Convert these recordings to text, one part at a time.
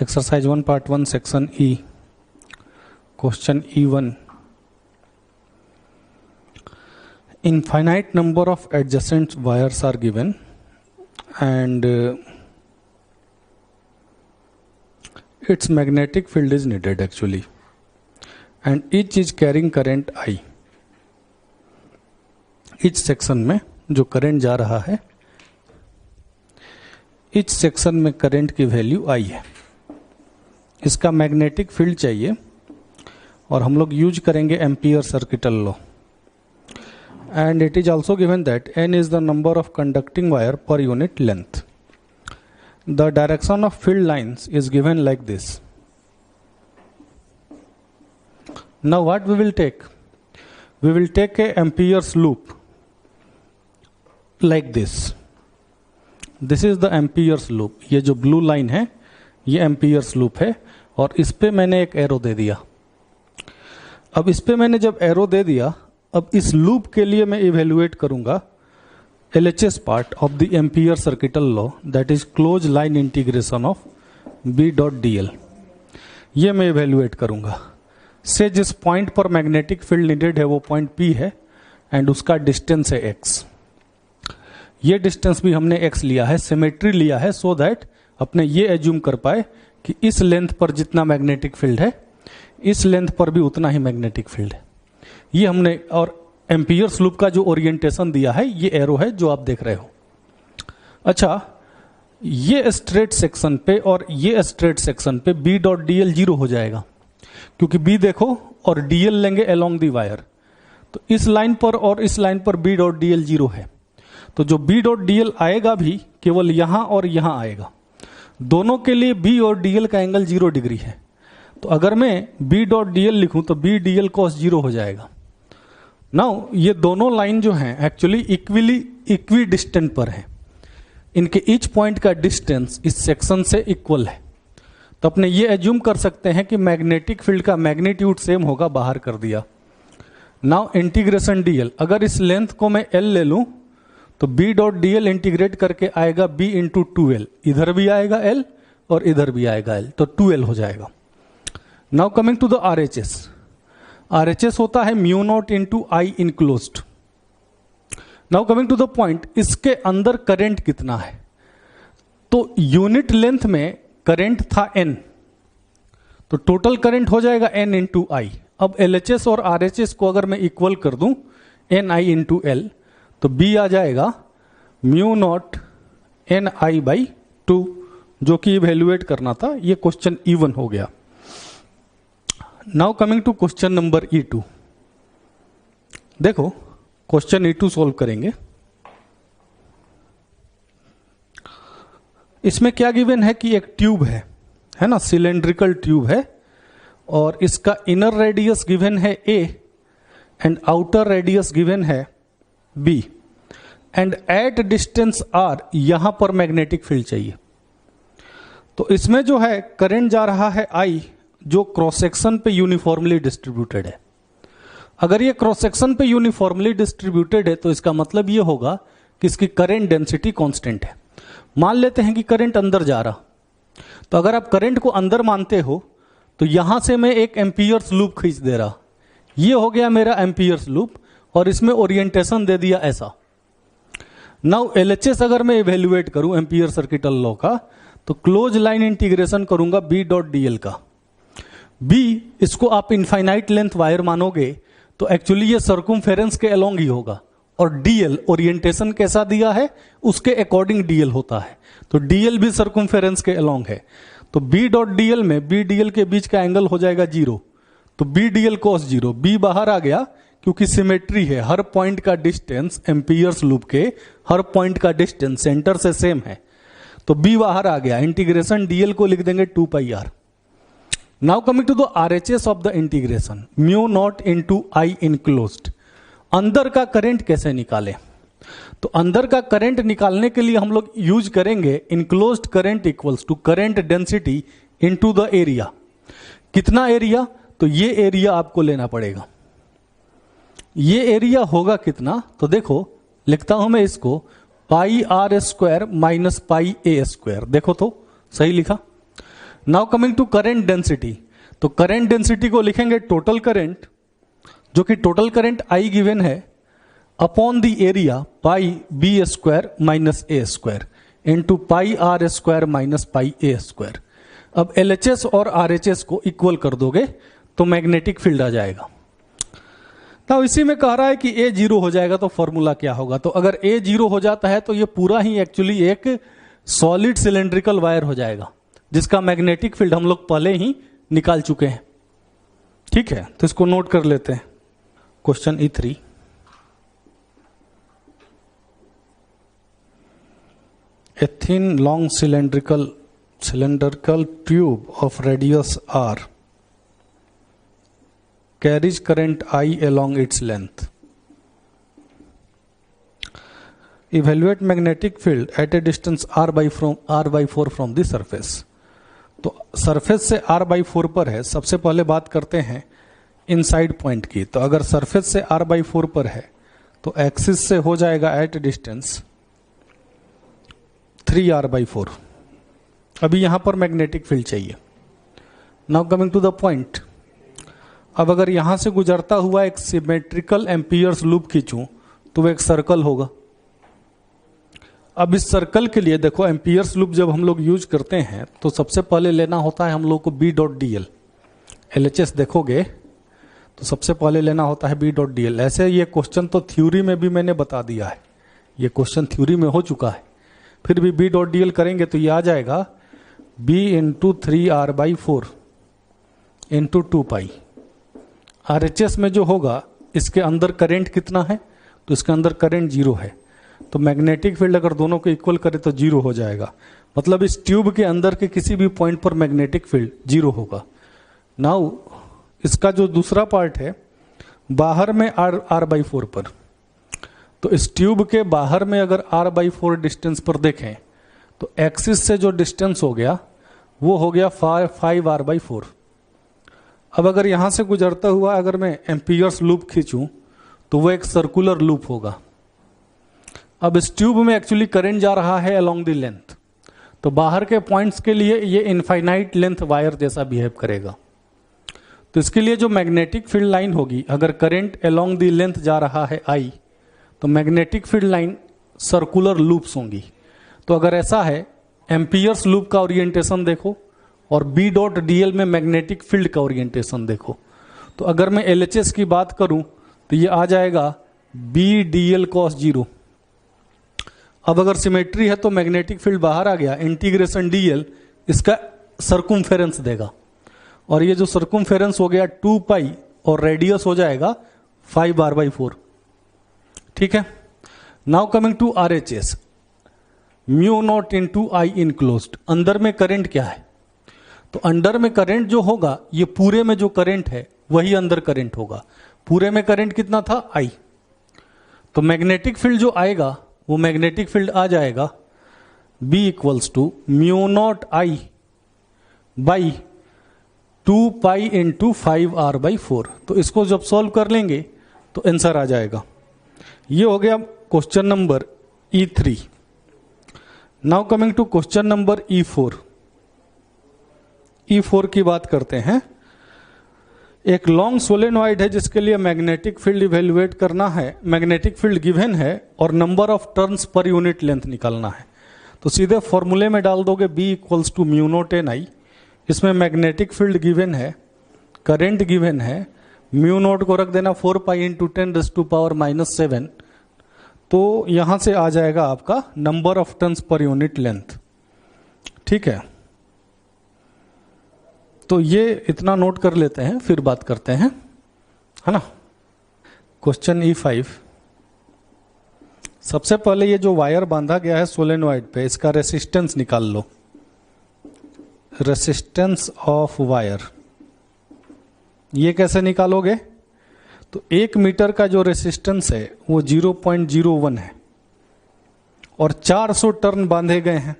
Exercise 1 part 1 section E, question E1. Infinite number of adjacent wires are given and its magnetic field is needed actually, and each is carrying current I. Etch section में जो current जा रहा है, etch section में current की value I है। इसका magnetic field चाहिए और हम लोग यूज करेंगे ampere circuital law. And it is also given that n is the number of conducting wire per unit length. The direction of field lines is given like this. Now what we will take? We will take a Ampere's loop like this. This is the Ampere's loop. ये जो blue line है ये Ampere's loop है और इस पे मैंने एक एरो दे दिया। अब इस पे मैंने जब एरो दे दिया, अब इस लूप के लिए मैं इवेल्युएट करूंगा LHS part of the ampere circuital law, that is close line integration of B.dl। ये मैं इवेल्युएट करूंगा। से जिस पॉइंट पर मैग्नेटिक फील्ड नीडेड है वो पॉइंट P है एंड उसका डिस्टेंस है x। ये डिस्टेंस भी हमने x लिया है, सिमेट्री लिया है, सो दैट अपने ये एज्यूम कर पाए कि इस लेंथ पर जितना मैग्नेटिक फील्ड है इस लेंथ पर भी उतना ही मैग्नेटिक फील्ड है। ये हमने, और एम्पियर्स लूप का जो ओरिएंटेशन दिया है ये एरो है जो आप देख रहे हो। अच्छा, ये स्ट्रेट सेक्शन पे और ये स्ट्रेट सेक्शन पे B.dl 0 हो जाएगा, क्योंकि B देखो और dl लेंगे अलोंग दी वायर, तो इस लाइन पर और इस लाइन पर B.dl 0 है, तो जो B.dl आएगा भी केवल यहां और यहां आएगा। दोनों के लिए B और dl का एंगल 0 डिग्री है, तो अगर मैं B.dl लिखूं तो B.dl cos 0 हो जाएगा। नाउ ये दोनों लाइन जो हैं एक्चुअली इक्वी डिस्टेंट पर है, इनके ईच पॉइंट का डिस्टेंस इस सेक्शन से इक्वल है, तो अपने ये एज्यूम कर सकते हैं कि मैग्नेटिक फील्ड का मैग्नीट्यूड सेम होगा। बाहर कर दिया। नाउ इंटीग्रेशन dl, अगर इस लेंथ को मैं l ले लूं तो B.dl इंटीग्रेट करके आएगा B इंटू 2l, इधर भी आएगा l और इधर भी आएगा l, तो 2l हो जाएगा। Now coming to the RHS। RHS होता है mu naught into I enclosed. Now coming to the point, इसके अंदर करंट कितना है? तो यूनिट लेंथ में करंट था n, तो टोटल करंट हो जाएगा n इंटू आई। अब LHS और RHS को अगर मैं इक्वल कर दूं n i इंटू l, तो B आ जाएगा mu naught n i by 2, जो कि इवेल्युएट करना था। ये क्वेश्चन E1 हो गया। Now coming to question number E2। देखो क्वेश्चन E2 सॉल्व करेंगे। इसमें क्या गिवन है कि एक ट्यूब है ना, सिलेंड्रिकल ट्यूब है, और इसका इनर रेडियस गिवन है A and outer radius given है B, and at distance R यहां पर मैग्नेटिक फील्ड चाहिए। तो इसमें जो है करंट जा रहा है I, जो क्रॉस सेक्शन पे यूनिफॉर्मली डिस्ट्रीब्यूटेड है। अगर ये क्रॉस सेक्शन पे यूनिफॉर्मली डिस्ट्रीब्यूटेड है तो इसका मतलब ये होगा कि इसकी करंट डेंसिटी कांस्टेंट है। मान लेते हैं कि करंट अंदर जा रहा, तो अगर आप करंट को अंदर मानते हो तो यहां से मैं एक एम्पियर्स लूप खींच दे रहा, ये हो गया मेरा एम्पियर्स लूप, और इसमें ओरिएंटेशन दे दिया ऐसा। नाउ LHS अगर मैं इवेल्युएट करूं एम्पियर सर्किटल लॉ का, तो क्लोज लाइन इंटीग्रेशन करूंगा B.dl का। B इसको आप इनफाइनाइट लेंथ वायर मानोगे तो एक्चुअली ये सर्कुम्फेरेंस के अलोंग ही होगा, और dl ओरिएंटेशन कैसा दिया है उसके अकॉर्डिंग dl होता है, तो dl भी सर्कुम्फेरेंस के अलोंग है। तो B.dl में B.dl के बीच का एंगल हो जाएगा 0, तो B.dl cos 0। B बाहर आ गया क्योंकि सिमेट्री है, हर पॉइंट का डिस्टेंस एम्पियर्स लूप के हर पॉइंट का डिस्टेंस सेंटर से सेम है, तो B बाहर आ गया। इंटीग्रेशन dl को लिख देंगे 2πr। Now coming to the RHS of the integration, mu naught into I enclosed. अंदर का करंट कैसे निकालें? तो अंदर का करंट निकालने के लिए हम लोग यूज करेंगे enclosed current equals to current density into the area. कितना एरिया? तो ये एरिया आपको लेना पड़ेगा। ये एरिया होगा कितना? तो देखो लिखता हूं मैं इसको pi r square minus pi a square. देखो तो सही लिखा। Now coming to current density, तो करंट डेंसिटी को लिखेंगे टोटल करंट, जो कि टोटल करंट I गिवन है upon the area pi B square minus A square into pi R square minus pi A square. अब LHS और RHS को equal कर दोगे तो मैग्नेटिक फील्ड आ जाएगा। तो इसी में कह रहा है कि A 0 हो जाएगा, तो फॉर्मूला क्या होगा? तो अगर A 0 हो जाता है तो ये पूरा ही एक्चुअली एक सॉलिड सिलेंड्रिकल वायर हो जाएगा, जिसका मैग्नेटिक फील्ड हम लोग पहले ही निकाल चुके हैं। ठीक है, तो इसको नोट कर लेते हैं। Question E3, a thin long cylindrical tube of radius r carries current I along its length. Evaluate magnetic field at a distance r by 4 from the surface. तो सरफेस से r by 4 पर है। सबसे पहले बात करते हैं इनसाइड पॉइंट की। तो अगर सरफेस से r by 4 पर है तो एक्सिस से हो जाएगा एट डिस्टेंस 3r by 4। अभी यहां पर मैग्नेटिक फील्ड चाहिए। Now coming to the point, अब अगर यहां से गुजरता हुआ एक सिमेट्रिकल एम्पियर्स लूप खींचूं तो वो एक सर्कल होगा। अब इस सर्कल के लिए देखो, एम्पियर्स लूप जब हम लोग यूज करते हैं तो सबसे पहले लेना होता है हम लोग को B.dl। LHS देखोगे तो सबसे पहले लेना होता है B.dl। ऐसे ये क्वेश्चन तो थ्योरी में भी मैंने बता दिया है, ये क्वेश्चन थ्योरी में हो चुका है, फिर भी B.dl करेंगे तो ये आ जाएगा B into 3r by 4 into 2 pi. RHS में जो होगा, इसके अंदर करंट कितना है? तो इसके अंदर करंट 0 है, तो मैग्नेटिक फील्ड अगर दोनों को इक्वल करे तो 0 हो जाएगा। मतलब इस ट्यूब के अंदर के किसी भी पॉइंट पर मैग्नेटिक फील्ड 0 होगा। नाउ इसका जो दूसरा पार्ट है, बाहर में r by 4 पर, तो इस ट्यूब के बाहर में अगर r by 4 डिस्टेंस पर देखें तो एक्सिस से जो डिस्टेंस हो गया वो हो गया 5r by 4। अब अगर यहां से गुजरता हुआ अगर मैं एम्पियर्स लूप खींचूं तो वो एक सर्कुलर लूप होगा। अब इस ट्यूब में एक्चुअली करंट जा रहा है अलोंग द लेंथ, तो बाहर के पॉइंट्स के लिए ये इनफाइनाइट लेंथ वायर जैसा बिहेव करेगा। तो इसके लिए जो मैग्नेटिक फील्ड लाइन होगी, अगर करंट अलोंग द लेंथ जा रहा है I, तो magnetic field line circular loops होंगी। तो अगर ऐसा है, एम्पियर्स लूप का ओरिएंटेशन देखो और B.dl में मैग्नेटिक फील्ड का ओरिएंटेशन देखो। तो अगर मैं LHS की बात करूं तो ये आ जाएगा B.dl cos 0। अब अगर सिमेट्री है तो मैग्नेटिक फील्ड बाहर आ गया, इंटीग्रेशन dl इसका सर्कुम्फेरेंस देगा, और ये जो सर्कुम्फेरेंस हो गया 2 पाई और रेडियस हो जाएगा 5r by 4। ठीक है, now coming to RHS, mu naught into I enclosed. अंदर में करंट क्या है? तो अंदर में करंट जो होगा, ये पूरे में जो करंट है वही अंदर करंट होगा। पूरे में करंट कितना था? I। तो मैग्नेटिक फील्ड जो आएगा वो मैग्नेटिक फील्ड आ जाएगा B equals to mu naught I by 2 pi into 5r by 4। तो इसको जब सॉल्व कर लेंगे तो आंसर आ जाएगा। ये हो गया question number E3। Now coming to question number E4। E4 की बात करते हैं। एक लॉन्ग सोलेनॉइड है जिसके लिए मैग्नेटिक फील्ड इवेल्युएट करना है, मैग्नेटिक फील्ड गिवन है और number of turns per unit length निकालना है। तो सीधे फॉर्मूले में डाल दोगे B equals to mu naught N I। इसमें मैग्नेटिक फील्ड गिवन है, करंट गिवन है, म्यू नॉट को रख देना 4 पाई इंटू 10⁻⁻⁷। तो यहां से आ जाएगा आपका number of turns per unit length. ठीक है, तो ये इतना नोट कर लेते हैं, फिर बात करते हैं, है ना। Question E5। सबसे पहले ये जो वायर बांधा गया है सोलेनॉइड पे, इसका रेसिस्टेंस निकाल लो। रेसिस्टेंस ऑफ वायर ये कैसे निकालोगे? तो 1 मीटर का जो रेसिस्टेंस है वो 0.01 है और 400 टर्न बांधे गए हैं,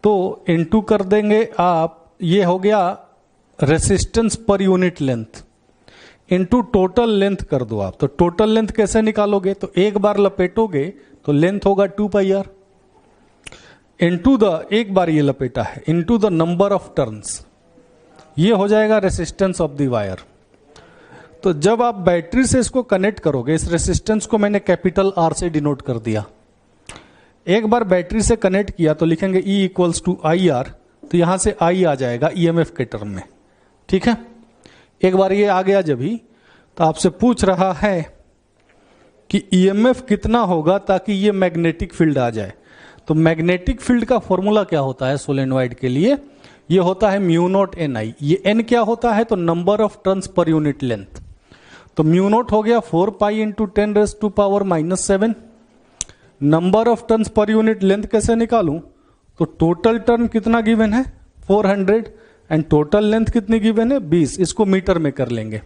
तो इनटू कर देंगे आप, ये हो गया रेसिस्टेंस पर unit length into total length कर दो आप। तो टोटल लेंथ कैसे निकालोगे? तो एक बार लपेटोगे तो लेंथ होगा 2 पाई r, इनटू द, एक बार ये लपेटा है, into the number of turns, ये हो जाएगा रेसिस्टेंस ऑफ द वायर। तो जब आप बैटरी से इसको कनेक्ट करोगे, इस रेसिस्टेंस को मैंने कैपिटल आर से डिनोट कर दिया। एक बार बैटरी से कनेक्ट किया तो लिखेंगे E equals to I R, तो यहां से I आ जाएगा EMF के टर्म में। ठीक है, एक बार ये आ गया जब भी, तो आपसे पूछ रहा है कि EMF कितना होगा ताकि ये मैग्नेटिक फील्ड आ जाए। तो मैग्नेटिक फील्ड का फॉर्मूला क्या होता है सोलेनॉइड के लिए, ये होता है म्यू नॉट NI। ये N क्या होता है, तो number of turns per unit length. तो म्यू नॉट हो गया 4 pi into 10⁻⁻⁷। Number of turns per unit length कैसे निकालूं, तो टोटल टर्न कितना गिवन है 400 एंड टोटल लेंथ कितनी गिवन है 20, इसको मीटर में कर लेंगे।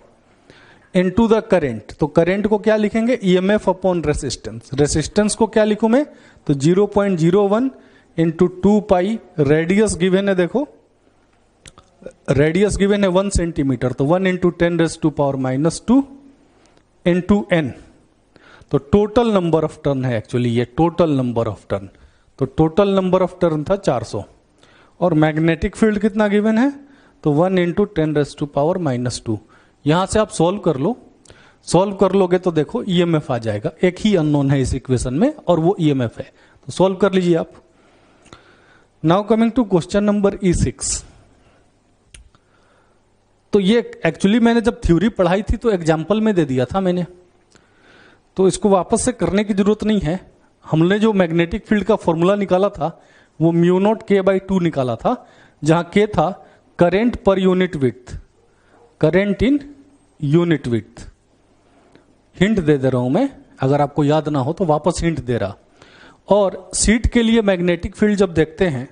इनटू द करंट, तो करंट को क्या लिखेंगे EMF अपॉन रेसिस्टेंस। रेसिस्टेंस को क्या लिखूं मैं, तो 0.01 इंटू 2 पाई, रेडियस गिवन है, देखो रेडियस गिवन है 1 सेंटीमीटर, तो 1 इंटू 10⁻⁻² इंटू n। तो टोटल नंबर ऑफ टर्न है एक्चुअली ये, टोटल नंबर ऑफ टर्न। तो टोटल नंबर ऑफ टर्न था 400 और मैग्नेटिक फील्ड कितना गिवन है, तो 1 इंटू 10⁻⁻²। यहां से आप सॉल्व कर लो, सॉल्व कर लोगे तो देखो EMF आ जाएगा। एक ही अननोन है इस इक्वेशन में और वो EMF है, तो सॉल्व कर लीजिए आप। Now coming to question number E6। तो ये एक्चुअली मैंने जब थ्योरी पढ़ाई थी तो एग्जाम्पल में दे दिया था मैंने, तो इसको वापस से करने की जरूरत नहीं है। हमने जो मैग्नेटिक फील्ड का फॉर्मूला निकाला था वो म्यू नॉट K/2 निकाला था, जहां K था current per unit width, current in unit width. Hint दे रहा हूं मैं, अगर आपको याद ना हो तो वापस हिंट दे रहा। और सीट के लिए मैग्नेटिक फील्ड जब देखते हैं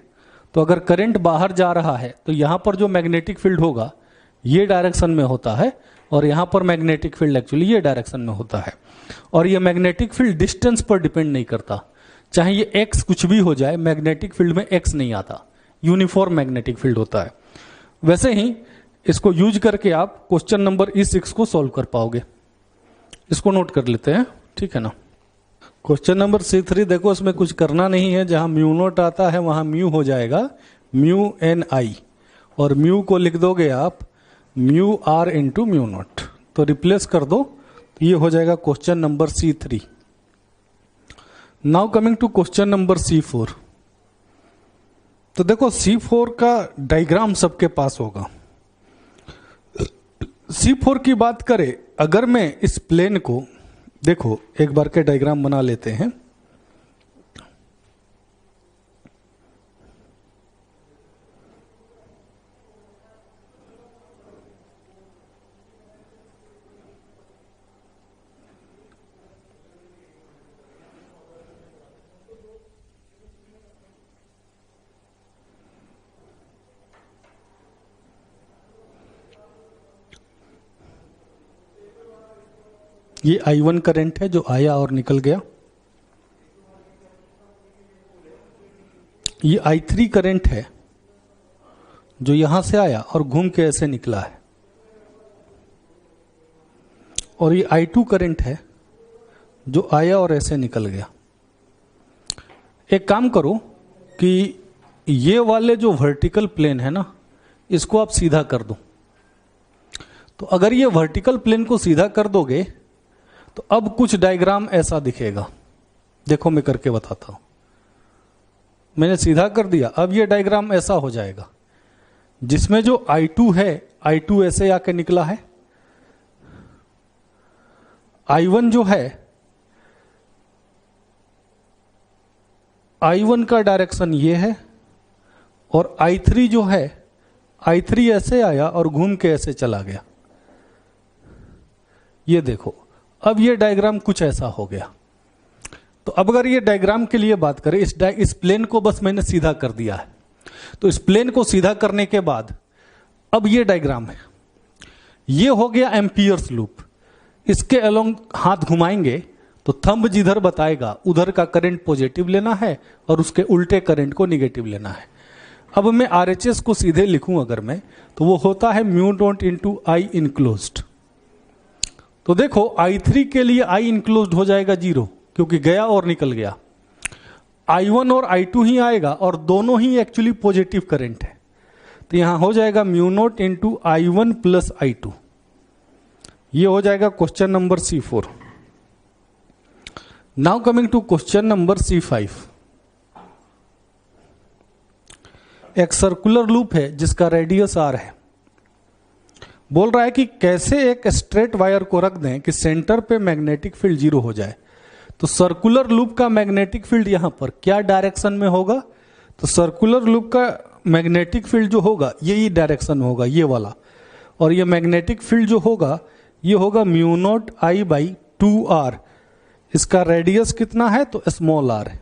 तो अगर करंट बाहर जा रहा है तो यहां पर जो मैग्नेटिक फील्ड होगा ये डायरेक्शन में होता है, और यहां पर मैग्नेटिक फील्ड एक्चुअली ये डायरेक्शन में होता है। और ये मैग्नेटिक फील्ड डिस्टेंस पर डिपेंड नहीं करता, चाहे ये x कुछ भी हो जाए, मैग्नेटिक फील्ड में x नहीं आता, यूनिफॉर्म मैग्नेटिक फील्ड होता है। वैसे ही इसको यूज करके आप क्वेश्चन नंबर E6 को सॉल्व कर पाओगे। इसको नोट कर लेते हैं, ठीक है ना। क्वेश्चन नंबर C3 देखो, इसमें कुछ करना नहीं है, जहां म्यू नॉट आता है वहां म्यू हो जाएगा म्यू NI, और म्यू को लिख दोगे आप mu R into mu naught, तो रिप्लेस कर दो, तो ये हो जाएगा question number C3। Now coming to question number C4। तो देखो C4 का डायग्राम सबके पास होगा। C4 की बात करें, अगर मैं इस प्लेन को, देखो एक बार के डायग्राम बना लेते हैं। ये I1 करंट है जो आया और निकल गया, ये I3 करंट है जो यहां से आया और घूम के ऐसे निकला है, और ये I2 करंट है जो आया और ऐसे निकल गया। एक काम करो कि ये वाले जो वर्टिकल प्लेन है ना, इसको आप सीधा कर दो। तो अगर ये वर्टिकल प्लेन को सीधा कर दोगे तो अब कुछ डायग्राम ऐसा दिखेगा। देखो मैं करके बताता हूं, मैंने सीधा कर दिया, अब ये डायग्राम ऐसा हो जाएगा जिसमें जो I2 है, I2 ऐसे आके निकला है, I1 जो है, I1 का डायरेक्शन ये है, और I3 जो है, I3 ऐसे आया और घूम के ऐसे चला गया। ये देखो, अब ये डायग्राम कुछ ऐसा हो गया। तो अब अगर ये डायग्राम के लिए बात करें, इस प्लेन को बस मैंने सीधा कर दिया है, तो इस प्लेन को सीधा करने के बाद अब ये डायग्राम है, ये हो गया एम्पियर्स लूप। इसके अलोंग हाथ घुमाएंगे तो थंब जिधर बताएगा उधर का करंट पॉजिटिव लेना है और उसके उल्टे करंट को निगेटिव लेना है। अब मैं RHS को सीधे लिखूं अगर मैं, तो वो होता है mu naught into I enclosed. तो देखो I3 के लिए I इनक्लोज्ड हो जाएगा 0, क्योंकि गया और निकल गया। I1 और I2 ही आएगा और दोनों ही एक्चुअली पॉजिटिव करंट है, तो यहां हो जाएगा mu naught into I1 plus I2। ये हो जाएगा question number C4। Now coming to question number C5। एक सर्कुलर लूप है जिसका रेडियस R है। बोल रहा है कि कैसे एक स्ट्रेट वायर को रख दें कि सेंटर पे मैग्नेटिक फील्ड 0 हो जाए। तो सर्कुलर लूप का मैग्नेटिक फील्ड यहां पर क्या डायरेक्शन में होगा, तो सर्कुलर लूप का मैग्नेटिक फील्ड जो होगा यही डायरेक्शन में होगा, ये वाला। और ये मैग्नेटिक फील्ड जो होगा ये होगा mu naught I by 2R। इसका रेडियस कितना है, तो स्मॉल r है।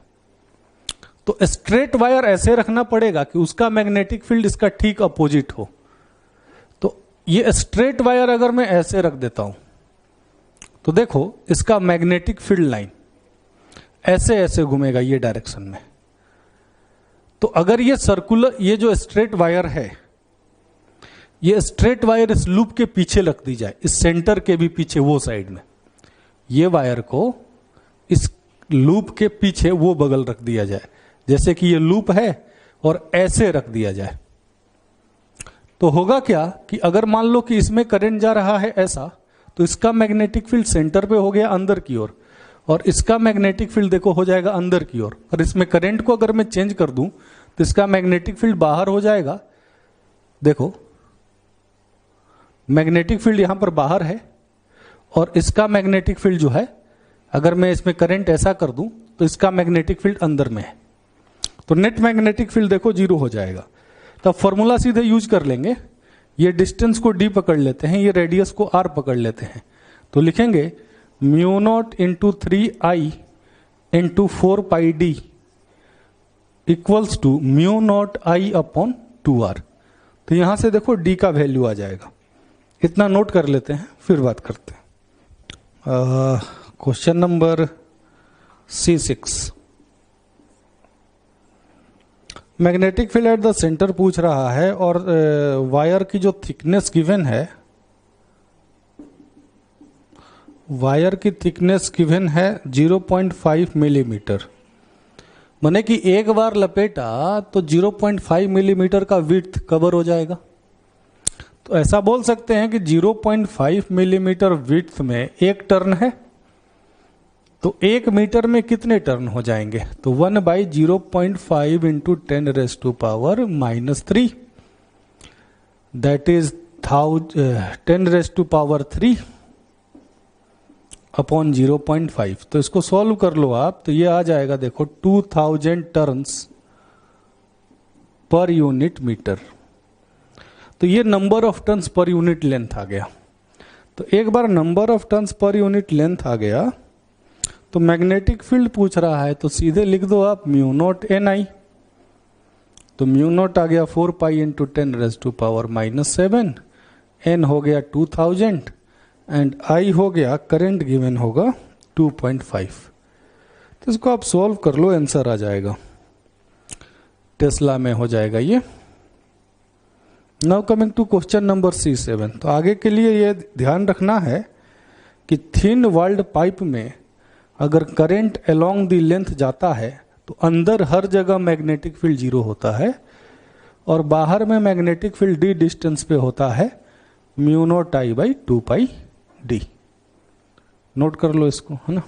तो स्ट्रेट वायर ऐसे रखना पड़ेगा कि उसका मैग्नेटिक फील्ड इसका ठीक अपोजिट हो। तो ये स्ट्रेट वायर अगर मैं ऐसे रख देता हूं तो देखो इसका मैग्नेटिक फील्ड लाइन ऐसे ऐसे घूमेगा ये डायरेक्शन में। तो अगर ये सर्कुलर, ये जो स्ट्रेट वायर है, ये स्ट्रेट वायर इस लूप के पीछे रख दी जाए, इस सेंटर के भी पीछे वो साइड में, ये वायर को इस लूप के पीछे वो बगल रख दिया जाए, जैसे कि ये लूप है और ऐसे रख दिया जाए। तो होगा क्या कि अगर मान लो कि इसमें करंट जा रहा है ऐसा, तो इसका मैग्नेटिक फील्ड सेंटर पे हो गया अंदर की ओर, और इसका मैग्नेटिक फील्ड देखो हो जाएगा अंदर की ओर। और इसमें करंट को अगर मैं चेंज कर दूं तो इसका मैग्नेटिक फील्ड बाहर हो जाएगा। देखो मैग्नेटिक फील्ड यहां पर बाहर है और इसका मैग्नेटिक फील्ड जो है, अगर मैं इसमें करंट ऐसा कर दूं तो इसका मैग्नेटिक फील्ड अंदर में है। तो नेट मैग्नेटिक फील्ड देखो 0 हो जाएगा। तब फॉर्मूला सीधे यूज कर लेंगे। ये डिस्टेंस को d पकड़ लेते हैं, ये रेडियस को r पकड़ लेते हैं। तो लिखेंगे mu naught into 3I into 4πd equals to mu naught I upon 2R। तो यहां से देखो d का वैल्यू आ जाएगा। इतना नोट कर लेते हैं, फिर बात करते हैं। Question number C6। Magnetic field at the centre पूछ रहा है और वायर की जो थिकनेस गिवन है, वायर की थिकनेस गिवन है 0.5 मिलीमीटर। माने कि एक बार लपेटा तो 0.5 मिलीमीटर का विड्थ कवर हो जाएगा। तो ऐसा बोल सकते हैं कि 0.5 मिलीमीटर विड्थ में एक टर्न है, तो 1 मीटर में कितने टर्न हो जाएंगे, तो 1/0.5 इंटू 10⁻³ दैट इज 10⁻³ अपॉन 0.5। तो इसको सॉल्व कर लो आप, तो ये आ जाएगा देखो 2000 टर्न्स पर यूनिट मीटर। तो ये number of turns per unit length आ गया। तो एक बार number of turns per unit length आ गया तो मैग्नेटिक फील्ड पूछ रहा है, तो सीधे लिख दो आप म्यू नॉट NI। तो म्यू नॉट आ गया 4π इंटू 10⁻⁻⁷, n हो गया 2000 एंड I हो गया करंट गिवन होगा 2.5। तो इसको आप सॉल्व कर लो, आंसर आ जाएगा, टेस्ला में हो जाएगा ये। Now coming to question number C7। तो आगे के लिए ये ध्यान रखना है कि थिन वॉल्ड पाइप में अगर करंट अलोंग द लेंथ जाता है तो अंदर हर जगह मैग्नेटिक फील्ड 0 होता है और बाहर में मैग्नेटिक फील्ड d डिस्टेंस पे होता है mu naught I by 2πd। Note कर लो इसको, है ना।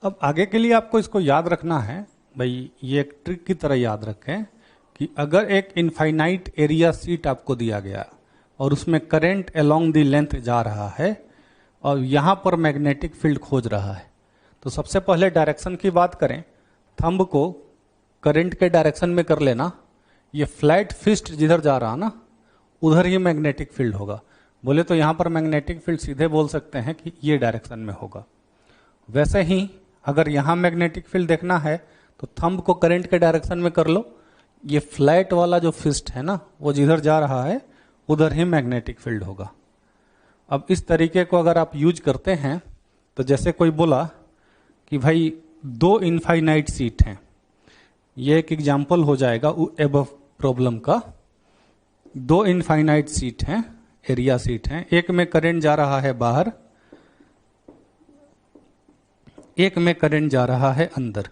अब आगे के लिए आपको इसको याद रखना है भाई, ये एक ट्रिक की तरह याद रखें कि अगर एक इनफाइनाइट एरिया सीट आपको दिया गया और उसमें करंट अलोंग द लेंथ जा रहा है और यहां पर मैग्नेटिक फील्ड खोज रहा है, तो सबसे पहले डायरेक्शन की बात करें, थंब को करंट के डायरेक्शन में कर लेना। ये फ्लैट फिस्ट जिधर जा रहा ना उधर ही मैग्नेटिक फील्ड होगा। बोले तो यहां पर मैग्नेटिक फील्ड सीधे बोल सकते हैं कि ये डायरेक्शन में होगा। वैसे ही अगर यहां मैग्नेटिक फील्ड देखना है तो थंब को करंट के डायरेक्शन में कर लो। ये फ्लैट वाला जो फिस्ट है ना वो जिधर जा रहा है उधर ही मैग्नेटिक फील्ड होगा। अब इस तरीके को अगर आप यूज करते हैं तो जैसे कोई बोला कि भाई 2 इनफाइनाइट सीट हैं, ये एक एग्जाम्पल हो जाएगा एबव प्रॉब्लम का। 2 इनफाइनाइट सीट हैं, एरिया सीट हैं, एक में करंट जा रहा है बाहर, एक में करंट जा रहा है अंदर।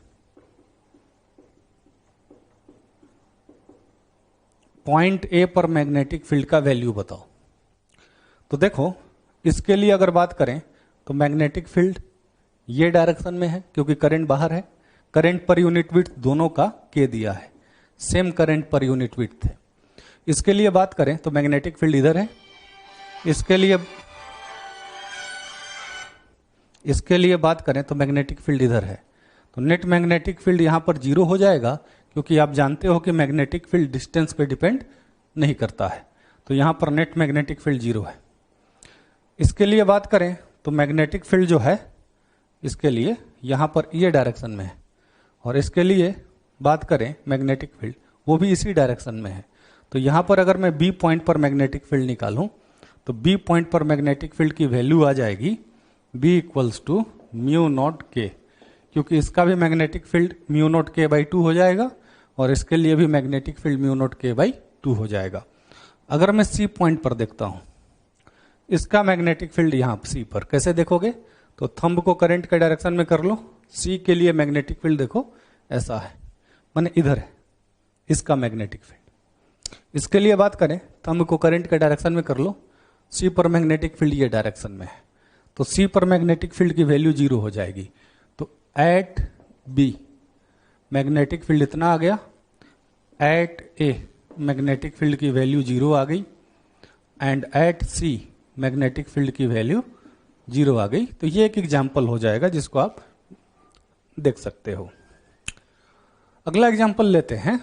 पॉइंट ए पर मैग्नेटिक फील्ड का वैल्यू बताओ। तो देखो इसके लिए अगर बात करें तो मैग्नेटिक फील्ड ये डायरेक्शन में है क्योंकि करंट बाहर है, करंट पर यूनिट विड्थ दोनों का के दिया है, same current per unit width है। इसके लिए बात करें तो मैग्नेटिक फील्ड इधर है, इसके लिए बात करें तो मैग्नेटिक फील्ड इधर है। तो नेट मैग्नेटिक फील्ड यहां पर 0 हो जाएगा क्योंकि आप जानते हो कि मैग्नेटिक फील्ड डिस्टेंस पे डिपेंड नहीं करता है, तो यहां पर नेट मैग्नेटिक फील्ड 0 है। इसके लिए बात करें तो मैग्नेटिक फील्ड जो है इसके लिए यहां पर ये डायरेक्शन में है, और इसके लिए बात करें मैग्नेटिक फील्ड वो भी इसी डायरेक्शन में है। तो यहां पर अगर मैं बी पॉइंट पर मैग्नेटिक फील्ड निकालूं तो बी पॉइंट पर मैग्नेटिक फील्ड की वैल्यू आ जाएगी B equals to mu naught K, क्योंकि इसका भी magnetic field mu naught K by 2 हो जाएगा और इसके लिए भी magnetic field mu naught K by 2 हो जाएगा। अगर मैं सी पॉइंट पर देखता हूं, इसका मैग्नेटिक फील्ड यहां सी पर कैसे देखोगे, तो थंब को करंट के डायरेक्शन में कर लो। सी के लिए मैग्नेटिक फील्ड देखो ऐसा है, माने इधर है इसका मैग्नेटिक फील्ड। इसके लिए बात करें थंब को करंट के डायरेक्शन में कर लो, सी पर मैग्नेटिक फील्ड ये डायरेक्शन में है, तो सी पर मैग्नेटिक फील्ड की वैल्यू 0 हो जाएगी। तो एट बी मैग्नेटिक फील्ड इतना आ गया, एट ए मैग्नेटिक फील्ड की वैल्यू 0 आ गई, and at C magnetic field की वैल्यू 0 आ गई। तो ये एक एग्जाम्पल हो जाएगा जिसको आप देख सकते हो। अगला एग्जाम्पल लेते हैं,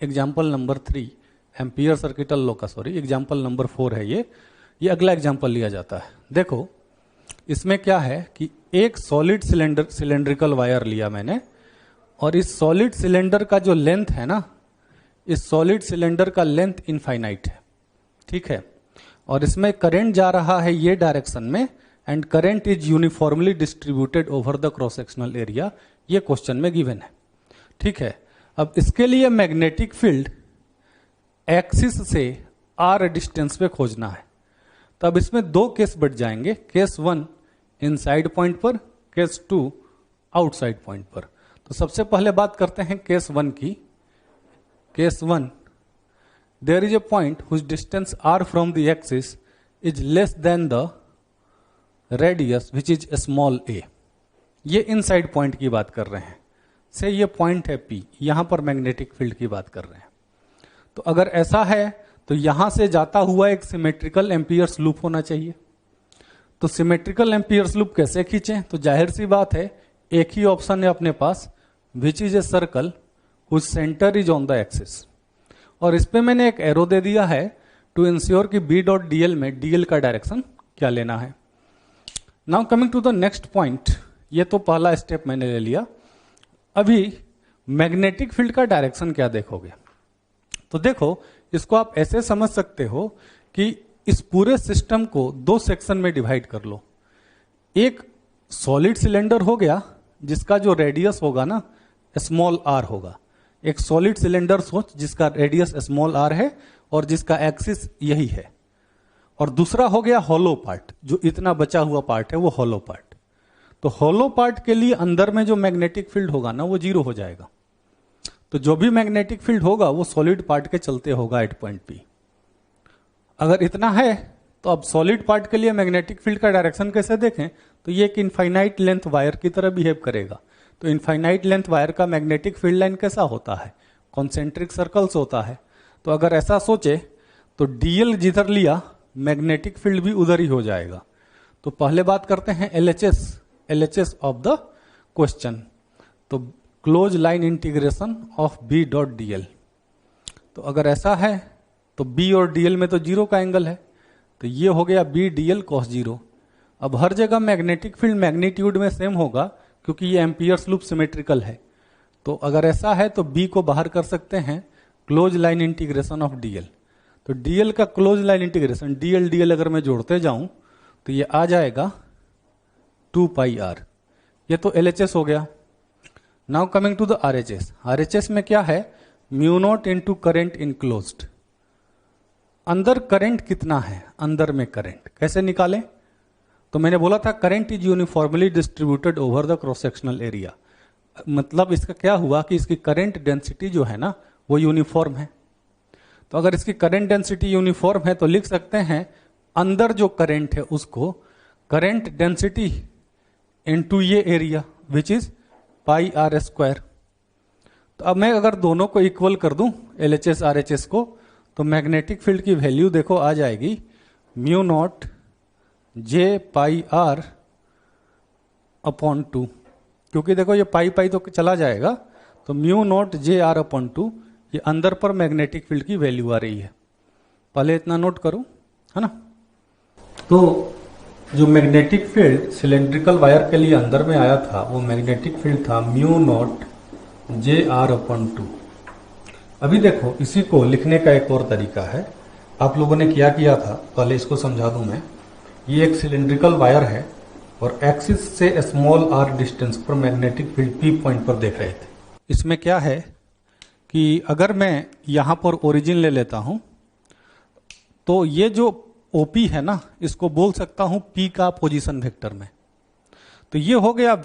example number 3 ampere circuital law का, सॉरी एग्जाम्पल नंबर 4 है ये अगला एग्जाम्पल लिया जाता है। देखो इसमें क्या है कि एक सॉलिड सिलेंड्रिकल वायर लिया मैंने, और इस सॉलिड सिलेंडर का जो लेंथ है ना, इस सॉलिड सिलेंडर का लेंथ इनफाइनाइट है, ठीक है, और इसमें करंट जा रहा है ये डायरेक्शन में, and current is uniformly distributed over the cross sectional area, ये क्वेश्चन में गिवन है, ठीक है। अब इसके लिए मैग्नेटिक फील्ड एक्सिस से आर डिस्टेंस पे खोजना है। तो अब इसमें 2 केस बढ़ जाएंगे, केस 1 इनसाइड पॉइंट पर, केस 2 आउटसाइड पॉइंट पर। तो सबसे पहले बात करते हैं केस 1 की। Case 1, there is a point whose distance are from the axis is less than the radius which is smaller. ये इनसाइड पॉइंट की बात कर रहे हैं, से ये पॉइंट है पी, यहां पर मैग्नेटिक फील्ड की बात कर रहे हैं। तो अगर ऐसा है तो यहां से जाता हुआ एक सिमेट्रिकल एम्पियर्स लूप होना चाहिए। तो सिमेट्रिकल एम्पियर्स लूप कैसे खींचें, तो जाहिर सी बात है एक ही ऑप्शन है अपने पास, which is a circle whose centre is on the axis, और इस पे मैंने एक एरो दे दिया है टू इंश्योर कि बी डॉट डीएल में डीएल का डायरेक्शन क्या लेना है। Now coming to the next point, ये तो पहला स्टेप मैंने ले लिया। अभी मैग्नेटिक फील्ड का डायरेक्शन क्या देखोगे, तो देखो इसको आप ऐसे समझ सकते हो कि इस पूरे सिस्टम को 2 सेक्शन में डिवाइड कर लो। एक सॉलिड सिलेंडर हो गया जिसका जो रेडियस होगा ना स्मॉल आर होगा, एक सॉलिड सिलेंडर सोच जिसका रेडियस स्मॉल आर है और जिसका एक्सिस यही है, और दूसरा हो गया हॉलो पार्ट, जो इतना बचा हुआ पार्ट है वो हॉलो पार्ट। तो हॉलो पार्ट के लिए अंदर में जो मैग्नेटिक फील्ड होगा ना वो 0 हो जाएगा। तो जो भी मैग्नेटिक फील्ड होगा वो सॉलिड पार्ट के चलते होगा एट पॉइंट पी। अगर इतना है तो अब सॉलिड पार्ट के लिए मैग्नेटिक फील्ड का डायरेक्शन कैसे देखें, तो ये एक इनफाइनाइट लेंथ वायर की तरह बिहेव करेगा। तो इनफाइनाइट लेंथ वायर का मैग्नेटिक फील्ड लाइन कैसा होता है, कॉन्सेंट्रिक सर्कल्स होता है। तो अगर ऐसा सोचे तो डीएल जिधर लिया मैग्नेटिक फील्ड भी उधर ही हो जाएगा। तो पहले बात करते हैं एलएचएस ऑफ द क्वेश्चन, तो close line integration of B dot DL. तो अगर ऐसा है तो बी और डीएल में तो 0 का एंगल है, तो ये हो गया बी डीएल कॉस 0। अब हर जगह मैग्नेटिक फील्ड मैग्नीट्यूड में सेम होगा क्योंकि ये एम्पियर्स लूप सिमेट्रिकल है। तो अगर ऐसा है तो बी को बाहर कर सकते हैं close line integration of DL. तो डीएल का क्लोज लाइन इंटीग्रेशन डीएल अगर मैं जोड़ते जाऊं तो ये आ जाएगा 2 पाई आर। ये तो एलएचएस हो गया। Now coming to the RHS. RHS में क्या है, mu naught into current enclosed. अंदर करंट कितना है, अंदर में करंट कैसे निकालें, तो मैंने बोला था current is uniformly distributed over the cross sectional area. मतलब इसका क्या हुआ कि इसकी करंट डेंसिटी जो है ना वो यूनिफॉर्म है। तो अगर इसकी करंट डेंसिटी यूनिफॉर्म है तो लिख सकते हैं अंदर जो करंट है उसको करंट डेंसिटी इनटू ये area which is pi R square. तो अब मैं अगर दोनों को इक्वल कर दूं LHS RHS को, तो मैग्नेटिक फील्ड की वैल्यू देखो आ जाएगी mu naught J pi R upon 2, क्योंकि देखो ये पाई पाई तो चला जाएगा, तो mu naught J are upon 2 ये अंदर पर मैग्नेटिक फील्ड की वैल्यू आ रही है। पहले इतना नोट करो, है ना। तो जो मैग्नेटिक फील्ड सिलेंड्रिकल वायर के लिए अंदर में आया था वो मैग्नेटिक फील्ड था mu naught J are upon 2। अभी देखो इसी को लिखने का एक और तरीका है। आप लोगों ने क्या किया था, पहले इसको समझा दूं मैं। ये एक सिलेंड्रिकल वायर है और एक्सिस से स्मॉल आर डिस्टेंस पर मैग्नेटिक फील्ड पी पॉइंट पर देख रहे थे। इसमें क्या है कि अगर मैं यहां पर ओरिजिन ले लेता हूं तो ये जो ओपी है ना, इसको बोल सकता हूं पी का पोजीशन वेक्टर में। तो ये हो गया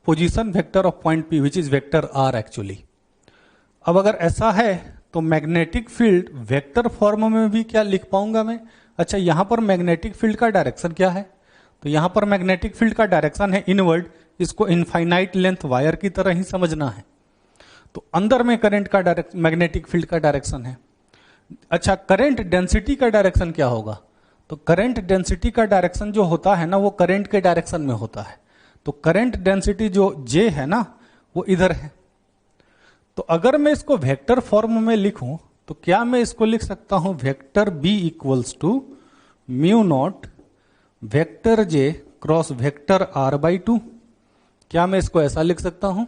position vector of point P which is vector R actually. अब अगर ऐसा है तो मैग्नेटिक फील्ड वेक्टर फॉर्म में भी क्या लिख पाऊंगा मैं। अच्छा, यहां पर मैग्नेटिक फील्ड का डायरेक्शन क्या है, तो यहां पर मैग्नेटिक फील्ड का डायरेक्शन है इनवर्ड। इसको इनफाइनाइट लेंथ वायर की तरह ही समझना है। तो अंदर में करंट का मैग्नेटिक फील्ड का डायरेक्शन है। अच्छा, करंट डेंसिटी का डायरेक्शन क्या होगा, तो करंट डेंसिटी का डायरेक्शन जो होता है ना वो करंट के डायरेक्शन में होता है। तो करंट डेंसिटी जो J है ना वो इधर है। तो अगर मैं इसको वेक्टर फॉर्म में लिखूं तो क्या मैं इसको लिख सकता हूं vector B equals to mu naught vector J cross vector R by 2। क्या मैं इसको ऐसा लिख सकता हूं,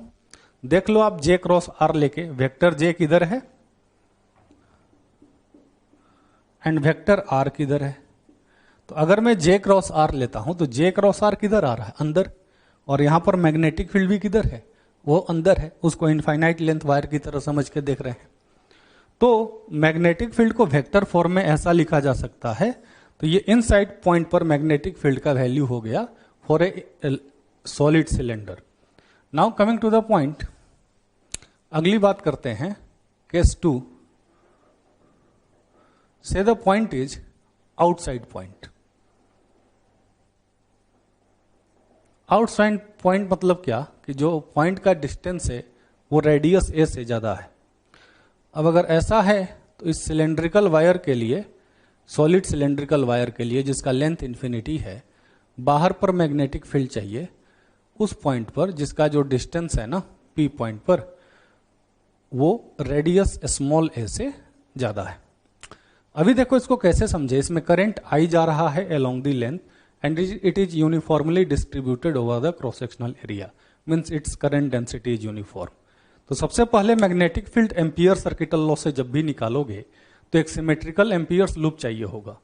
देख लो आप J क्रॉस R लेके, वेक्टर J किधर है एंड वेक्टर R किधर है। तो अगर मैं J क्रॉस R लेता हूं तो J क्रॉस R किधर आ रहा है, अंदर, और यहां पर मैग्नेटिक फील्ड भी किधर है, वो अंदर है। उसको इनफाइनाइट लेंथ वायर की तरह समझ के देख रहे हैं। तो मैग्नेटिक फील्ड को वेक्टर फॉर्म में ऐसा लिखा जा सकता है। तो ये इनसाइड पॉइंट पर मैग्नेटिक फील्ड का वैल्यू हो गया for a solid cylinder. Now coming to the point, अगली बात करते हैं case 2। Say the point is outside point. Outside point मतलब क्या कि जो पॉइंट का डिस्टेंस है वो रेडियस a से ज्यादा है। अब अगर ऐसा है तो इस सिलेंड्रिकल वायर के लिए, सॉलिड सिलेंड्रिकल वायर के लिए जिसका लेंथ इंफिनिटी है, बाहर पर मैग्नेटिक फील्ड चाहिए उस पॉइंट पर जिसका जो डिस्टेंस है ना P पॉइंट पर, वो रेडियस स्मॉल a से ज्यादा है। अभी देखो इसको कैसे समझे। इसमें करंट I जा रहा है along the length and it is uniformly distributed over the cross sectional area, means its current density is uniform. तो सबसे पहले magnetic field ampere circuital law से जब भी निकालोगे तो एक सिमेट्रिकल एम्पियर्स लूप चाहिए होगा।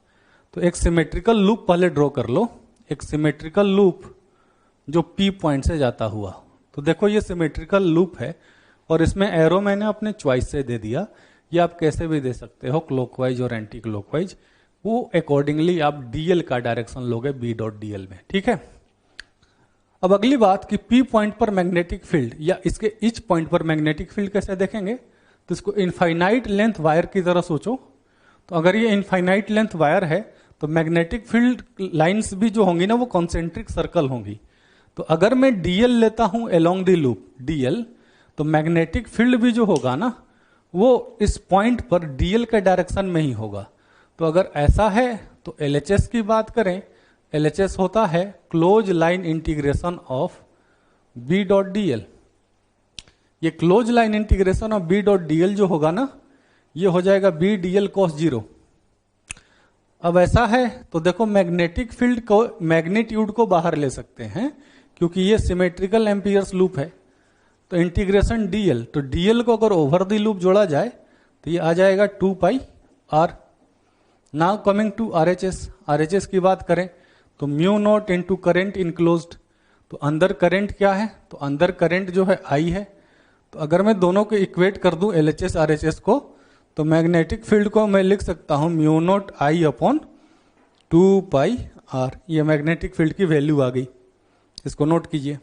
तो एक सिमेट्रिकल लूप पहले ड्रॉ कर लो, एक सिमेट्रिकल लूप जो P पॉइंट से जाता हुआ। तो देखो ये सिमेट्रिकल लूप है और इसमें एरो मैंने अपने चॉइस से दे दिया, ये आप कैसे भी दे सकते हो, क्लॉकवाइज और एंटी क्लॉकवाइज, वो अकॉर्डिंगली आप डीएल का डायरेक्शन लोगे बी डॉट डीएल में, ठीक है। अब अगली बात कि पी पॉइंट पर मैग्नेटिक फील्ड या इसके इच पॉइंट पर मैग्नेटिक फील्ड कैसे देखेंगे, तो इसको इनफाइनाइट लेंथ वायर की तरह सोचो। तो अगर ये इनफाइनाइट लेंथ वायर है तो मैग्नेटिक फील्ड लाइंस भी जो होंगी ना वो कॉन्सेंट्रिक सर्कल होंगी। तो अगर मैं डीएल लेता हूं अलोंग द लूप डीएल, तो मैग्नेटिक फील्ड भी जो होगा ना वो इस पॉइंट पर डीएल के डायरेक्शन में ही होगा। तो अगर ऐसा है तो एलएचएस की बात करें, एलएचएस होता है close line integration of B dot DL. ये close line integration of B dot DL जो होगा ना ये हो जाएगा बी डीएल कॉस 0। अब ऐसा है तो देखो मैग्नेटिक फील्ड को, मैग्नीट्यूड को बाहर ले सकते हैं क्योंकि ये सिमेट्रिकल एम्पियर्स लूप है। तो इंटीग्रेशन डीएल, तो डीएल को अगर ओवर द लूप जोड़ा जाए तो ये आ जाएगा 2 pi R. Now coming to RHS, RHS की बात करें तो mu naught into current enclosed. तो अंदर करंट क्या है, तो अंदर करंट जो है आई है। तो अगर मैं दोनों को इक्वेट कर दूं एलएचएस आरएचएस को, तो मैग्नेटिक फील्ड को मैं लिख सकता हूं mu naught I upon 2 pi R. ये मैग्नेटिक फील्ड की वैल्यू आ गई, इसको नोट कीजिए।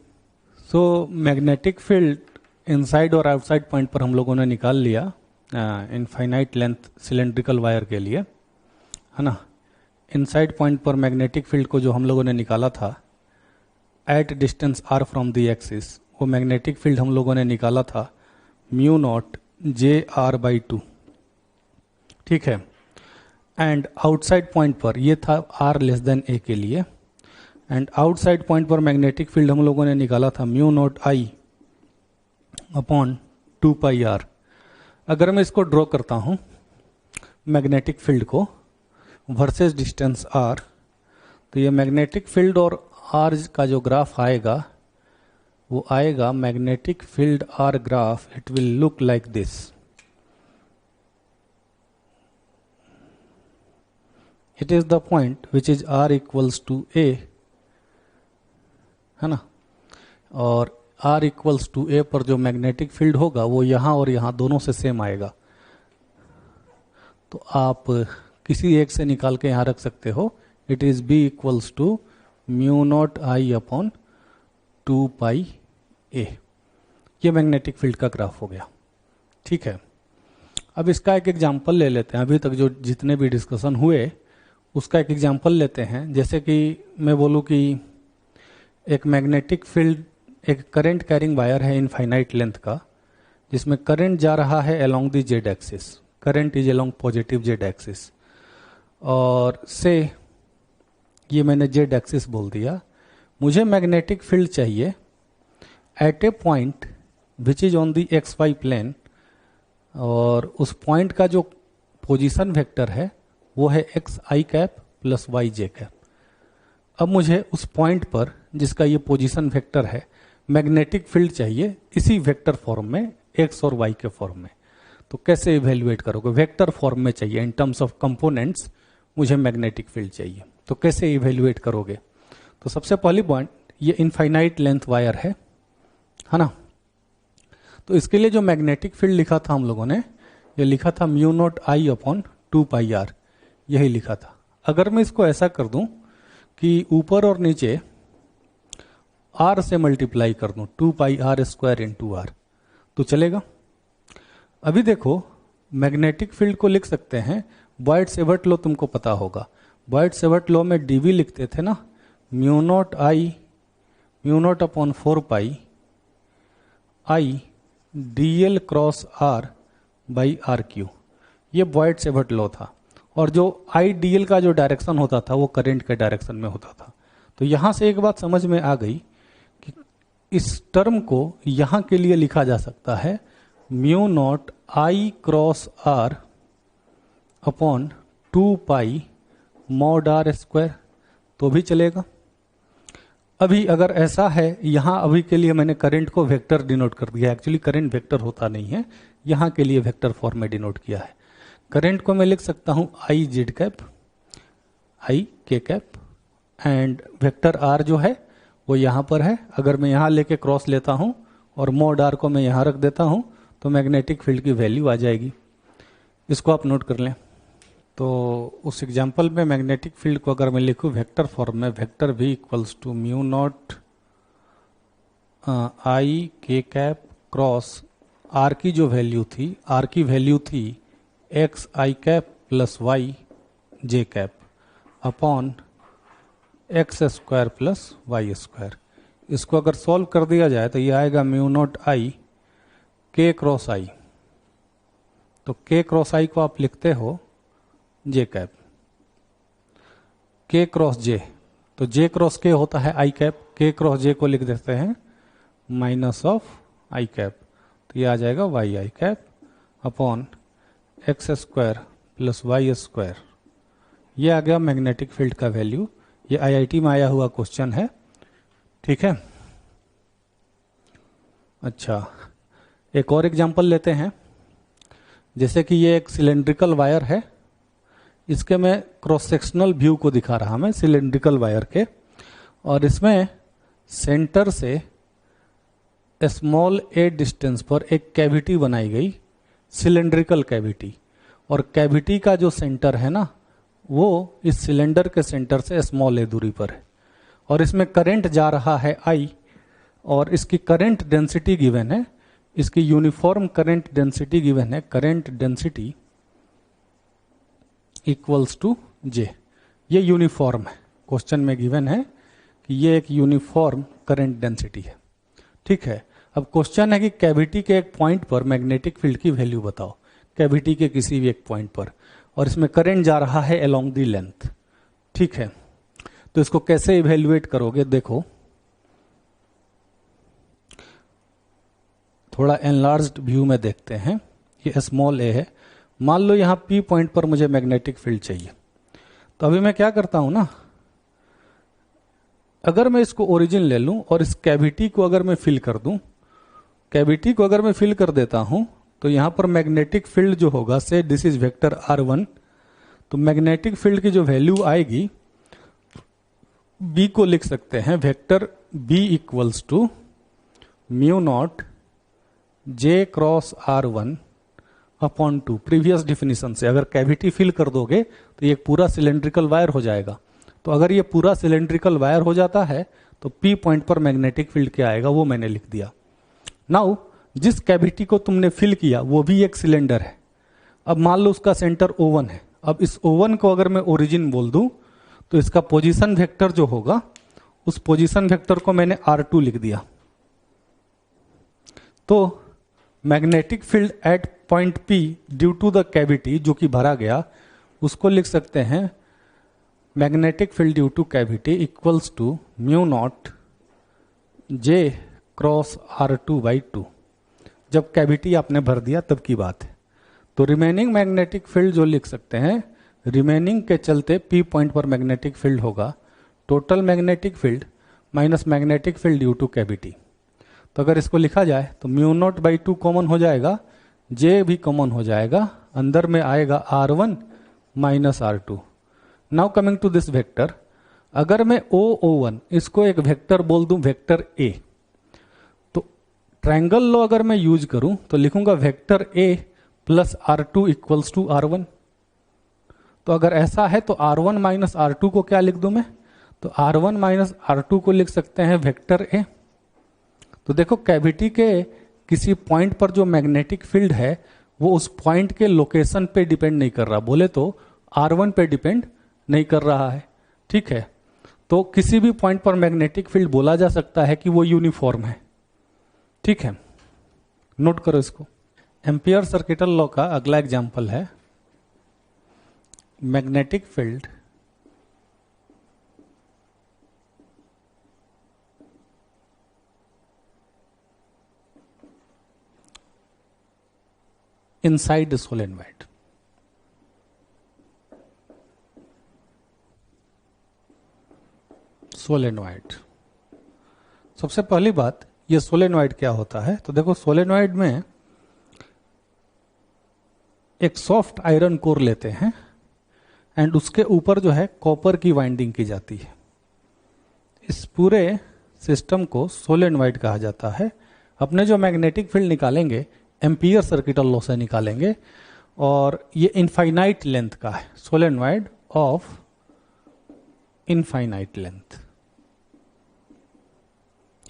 सो मैग्नेटिक फील्ड इनसाइड और आउटसाइड पॉइंट पर हम लोगों ने निकाल लिया। इनफाइनाइट लेंथ सिलेंड्रिकल वायर के लिए, है ना। इनसाइड पॉइंट पर मैग्नेटिक फील्ड को जो हम लोगों ने निकाला था at distance r from the axis, वो मैग्नेटिक फील्ड हम लोगों ने निकाला था म्यू नॉट JR/2, ठीक है। एंड आउटसाइड पॉइंट पर ये था r<a के लिए, एंड आउटसाइड पॉइंट पर मैग्नेटिक फील्ड हम लोगों ने निकाला था म्यू नॉट I/2πr। अगर मैं इसको ड्रॉ करता हूं मैग्नेटिक फील्ड को वर्सेस डिस्टेंस r, तो ये मैग्नेटिक फील्ड और r का जो ग्राफ आएगा वो आएगा magnetic field r graph, it will look like this. It is the point which is r equals to a, है ना, और r इक्वल्स टू a पर जो मैग्नेटिक फील्ड होगा वो यहां और यहां दोनों से सेम आएगा। तो आप किसी एक से निकाल के यहां रख सकते हो, it is b equals to mu naught I/2πa। ये मैग्नेटिक फील्ड का ग्राफ हो गया, ठीक है। अब इसका एक एग्जांपल ले लेते हैं, अभी तक जो जितने भी डिस्कशन हुए उसका एक एग्जांपल लेते हैं। जैसे कि मैं बोलूं कि एक मैग्नेटिक फील्ड, एक करंट कैरिंग वायर है इनफाइनाइट लेंथ का, जिसमें करंट जा रहा है along the Z axis, current is along positive Z axis, और से ये मैंने जेड एक्सिस बोल दिया। मुझे मैग्नेटिक फील्ड चाहिए at a point which is on the XY plane, और उस पॉइंट का जो पोजीशन वेक्टर है वो है xi cap plus yj cap. अब मुझे उस पॉइंट पर जिसका ये पोजीशन वेक्टर है मैग्नेटिक फील्ड चाहिए इसी वेक्टर फॉर्म में, x और y के फॉर्म में। तो कैसे इवेल्युएट करोगे? वेक्टर फॉर्म में चाहिए, इन टर्म्स ऑफ कंपोनेंट्स मुझे मैग्नेटिक फील्ड चाहिए, तो कैसे इवेल्युएट करोगे? तो सबसे पहली पॉइंट, ये इनफाइनाइट लेंथ वायर है ना। तो इसके लिए जो मैग्नेटिक फील्ड लिखा था हम लोगों ने, ये लिखा था म्यू नॉट I/2πr, यही लिखा था। अगर मैं इसको ऐसा कर दूं कि ऊपर और नीचे r से मल्टीप्लाई कर दूं, 2πr² इंटू r, तो चलेगा? अभी देखो मैग्नेटिक फील्ड को लिख सकते हैं बॉयड-सेवर्ट लॉ, तुमको पता होगा। बॉयड-सेवर्ट लॉ में dv लिखते थे ना, mu naught upon 4π I dl cross r by RQ, ये बॉयड-सेवर्ट लॉ था। और जो I dl का जो डायरेक्शन होता था वो करंट के डायरेक्शन में होता था। तो यहां से एक बात समझ में आ गई कि इस टर्म को यहां के लिए लिखा जा सकता है mu naught I cross r upon 2π mod r², तो भी चलेगा। अभी अगर ऐसा है, यहां अभी के लिए मैंने करंट को वेक्टर डिनोट कर दिया, एक्चुअली करंट वेक्टर होता नहीं है, यहां के लिए वेक्टर फॉर्म में डिनोट किया है। करंट को मैं लिख सकता हूं I जेड कैप, I के कैप, एंड वेक्टर r जो है वो यहां पर है। अगर मैं यहां लेके क्रॉस लेता हूं और मॉड r को मैं यहां रख देता हूं तो मैग्नेटिक फील्ड की वैल्यू आ जाएगी। इसको आप नोट कर लें। तो उस एग्जाम्पल में मैग्नेटिक फील्ड को अगर मैं लिखूं वेक्टर फॉर्म में, vector v equals to mu naught I के कैप क्रॉस r की जो वैल्यू थी, r की वैल्यू थी xi cap plus yj cap upon x² plus y²। इसको अगर सॉल्व कर दिया जाए तो ये आएगा mu naught I k cross i, तो k क्रॉस i को आप लिखते हो j cap, k cross j, तो j क्रॉस k होता है i cap, k cross j को लिख देते हैं माइनस ऑफ i कैप, तो ये आ जाएगा yi cap upon x² plus y²। ये आ गया मैग्नेटिक फील्ड का वैल्यू। ये IIT में आया हुआ क्वेश्चन है, ठीक है। अच्छा, एक और एग्जांपल लेते हैं। जैसे कि ये एक सिलेंड्रिकल वायर है, इसके मैं क्रॉस सेक्शनल व्यू को दिखा रहा मैं सिलेंड्रिकल वायर के, और इसमें सेंटर से स्मॉल a डिस्टेंस पर एक कैविटी बनाई गई, सिलेंड्रिकल कैविटी, और कैविटी का जो सेंटर है ना वो इस सिलेंडर के सेंटर से स्मॉल a दूरी पर है, और इसमें करंट जा रहा है I, और इसकी करंट डेंसिटी गिवन है इसकी यूनिफॉर्म करंट डेंसिटी गिवन है, करंट डेंसिटी इक्वल्स टू जे। ये यूनिफॉर्म है, क्वेश्चन में गिवन है कि ये एक यूनिफॉर्म करंट डेंसिटी है। ठीक है, अब क्वेश्चन है कि कैविटी के एक पॉइंट पर मैग्नेटिक फील्ड की वैल्यू बताओ, कैविटी के किसी भी एक पॉइंट पर, और इसमें करंट जा रहा है अलोंग दी लेंथ। ठीक है, तो इसको कैसे इवेल्युएट करोगे, देखो थोड़ा एनलार्ज्ड व्यू में देखते हैं। ये स्मॉल ए है, मान लो यहां पी पॉइंट पर मुझे मैग्नेटिक फील्ड चाहिए, तो अभी मैं क्या करता हूं ना, अगर मैं इसको ओरिजिन ले लूं और इस कैविटी को अगर मैं फिल कर दूं, कैविटी को अगर मैं फिल कर देता हूं, तो यहां पर मैग्नेटिक फील्ड जो होगा, से दिस इज वेक्टर R1, तो मैग्नेटिक फील्ड की जो वैल्यू आएगी, बी को लिख सकते हैं vector B equals to mu naught J cross R1 upon 2। Previous definition से अगर कैविटी फिल कर दोगे तो ये पूरा सिलेंड्रिकल वायर हो जाएगा। तो अगर ये पूरा सिलेंड्रिकल वायर हो जाता है तो P पॉइंट पर मैग्नेटिक फील्ड क्या आएगा वो मैंने लिख दिया। नाउ जिस कैविटी को तुमने फिल किया वो भी एक सिलेंडर है। अब मान लो उसका सेंटर O1 है। अब इस O1 को अगर मैं ओरिजिन बोल दूं तो इसका पोजीशन वेक्टर जो होगा, उस पोजीशन वेक्टर को मैंने R2 लिख दिया। तो magnetic field at point P due to the cavity, जो कि भरा गया, उसको लिख सकते हैं magnetic field due to cavity equals to mu naught J cross R2/2। जब कैविटी आपने भर दिया तब की बात है। तो रिमेनिंग मैग्नेटिक फील्ड जो लिख सकते हैं, रिमेनिंग के चलते P पॉइंट पर मैग्नेटिक फील्ड होगा total magnetic field minus magnetic field due to cavity. तो अगर इसको लिखा जाए तो म्यू नॉट बाई 2 कॉमन हो जाएगा, J भी कॉमन हो जाएगा, अंदर में आएगा R1 minus R2। Now coming to this vector, अगर मैं O1 इसको एक वेक्टर बोल दूं, वेक्टर A, तो ट्रायंगल लॉ अगर मैं यूज करूं तो लिखूंगा vector A plus R2 equals to R1। तो अगर ऐसा है तो R1 माइनस R2 को क्या लिख दूं मैं, तो R1 माइनस R2 को लिख सकते हैं वेक्टर A। तो देखो कैविटी के किसी पॉइंट पर जो मैग्नेटिक फील्ड है वो उस पॉइंट के लोकेशन पे डिपेंड नहीं कर रहा, बोले तो R1 पे डिपेंड नहीं कर रहा है। ठीक है, तो किसी भी पॉइंट पर मैग्नेटिक फील्ड बोला जा सकता है कि वो यूनिफॉर्म है। ठीक है, नोट करो इसको। एम्पियर सर्किटल लॉ का अगला एग्जांपल है magnetic field inside the solenoid। Solenoid, सबसे पहली बात ये सोलेनॉइड क्या होता है, तो देखो सोलेनॉइड में एक सॉफ्ट आयरन कोर लेते हैं एंड उसके ऊपर जो है कॉपर की वाइंडिंग की जाती है। इस पूरे सिस्टम को सोलेनॉइड कहा जाता है। अपने जो मैग्नेटिक फील्ड निकालेंगे एम्पियर सर्किटल लॉ से निकालेंगे, और ये इनफाइनाइट लेंथ का है, solenoid of infinite length,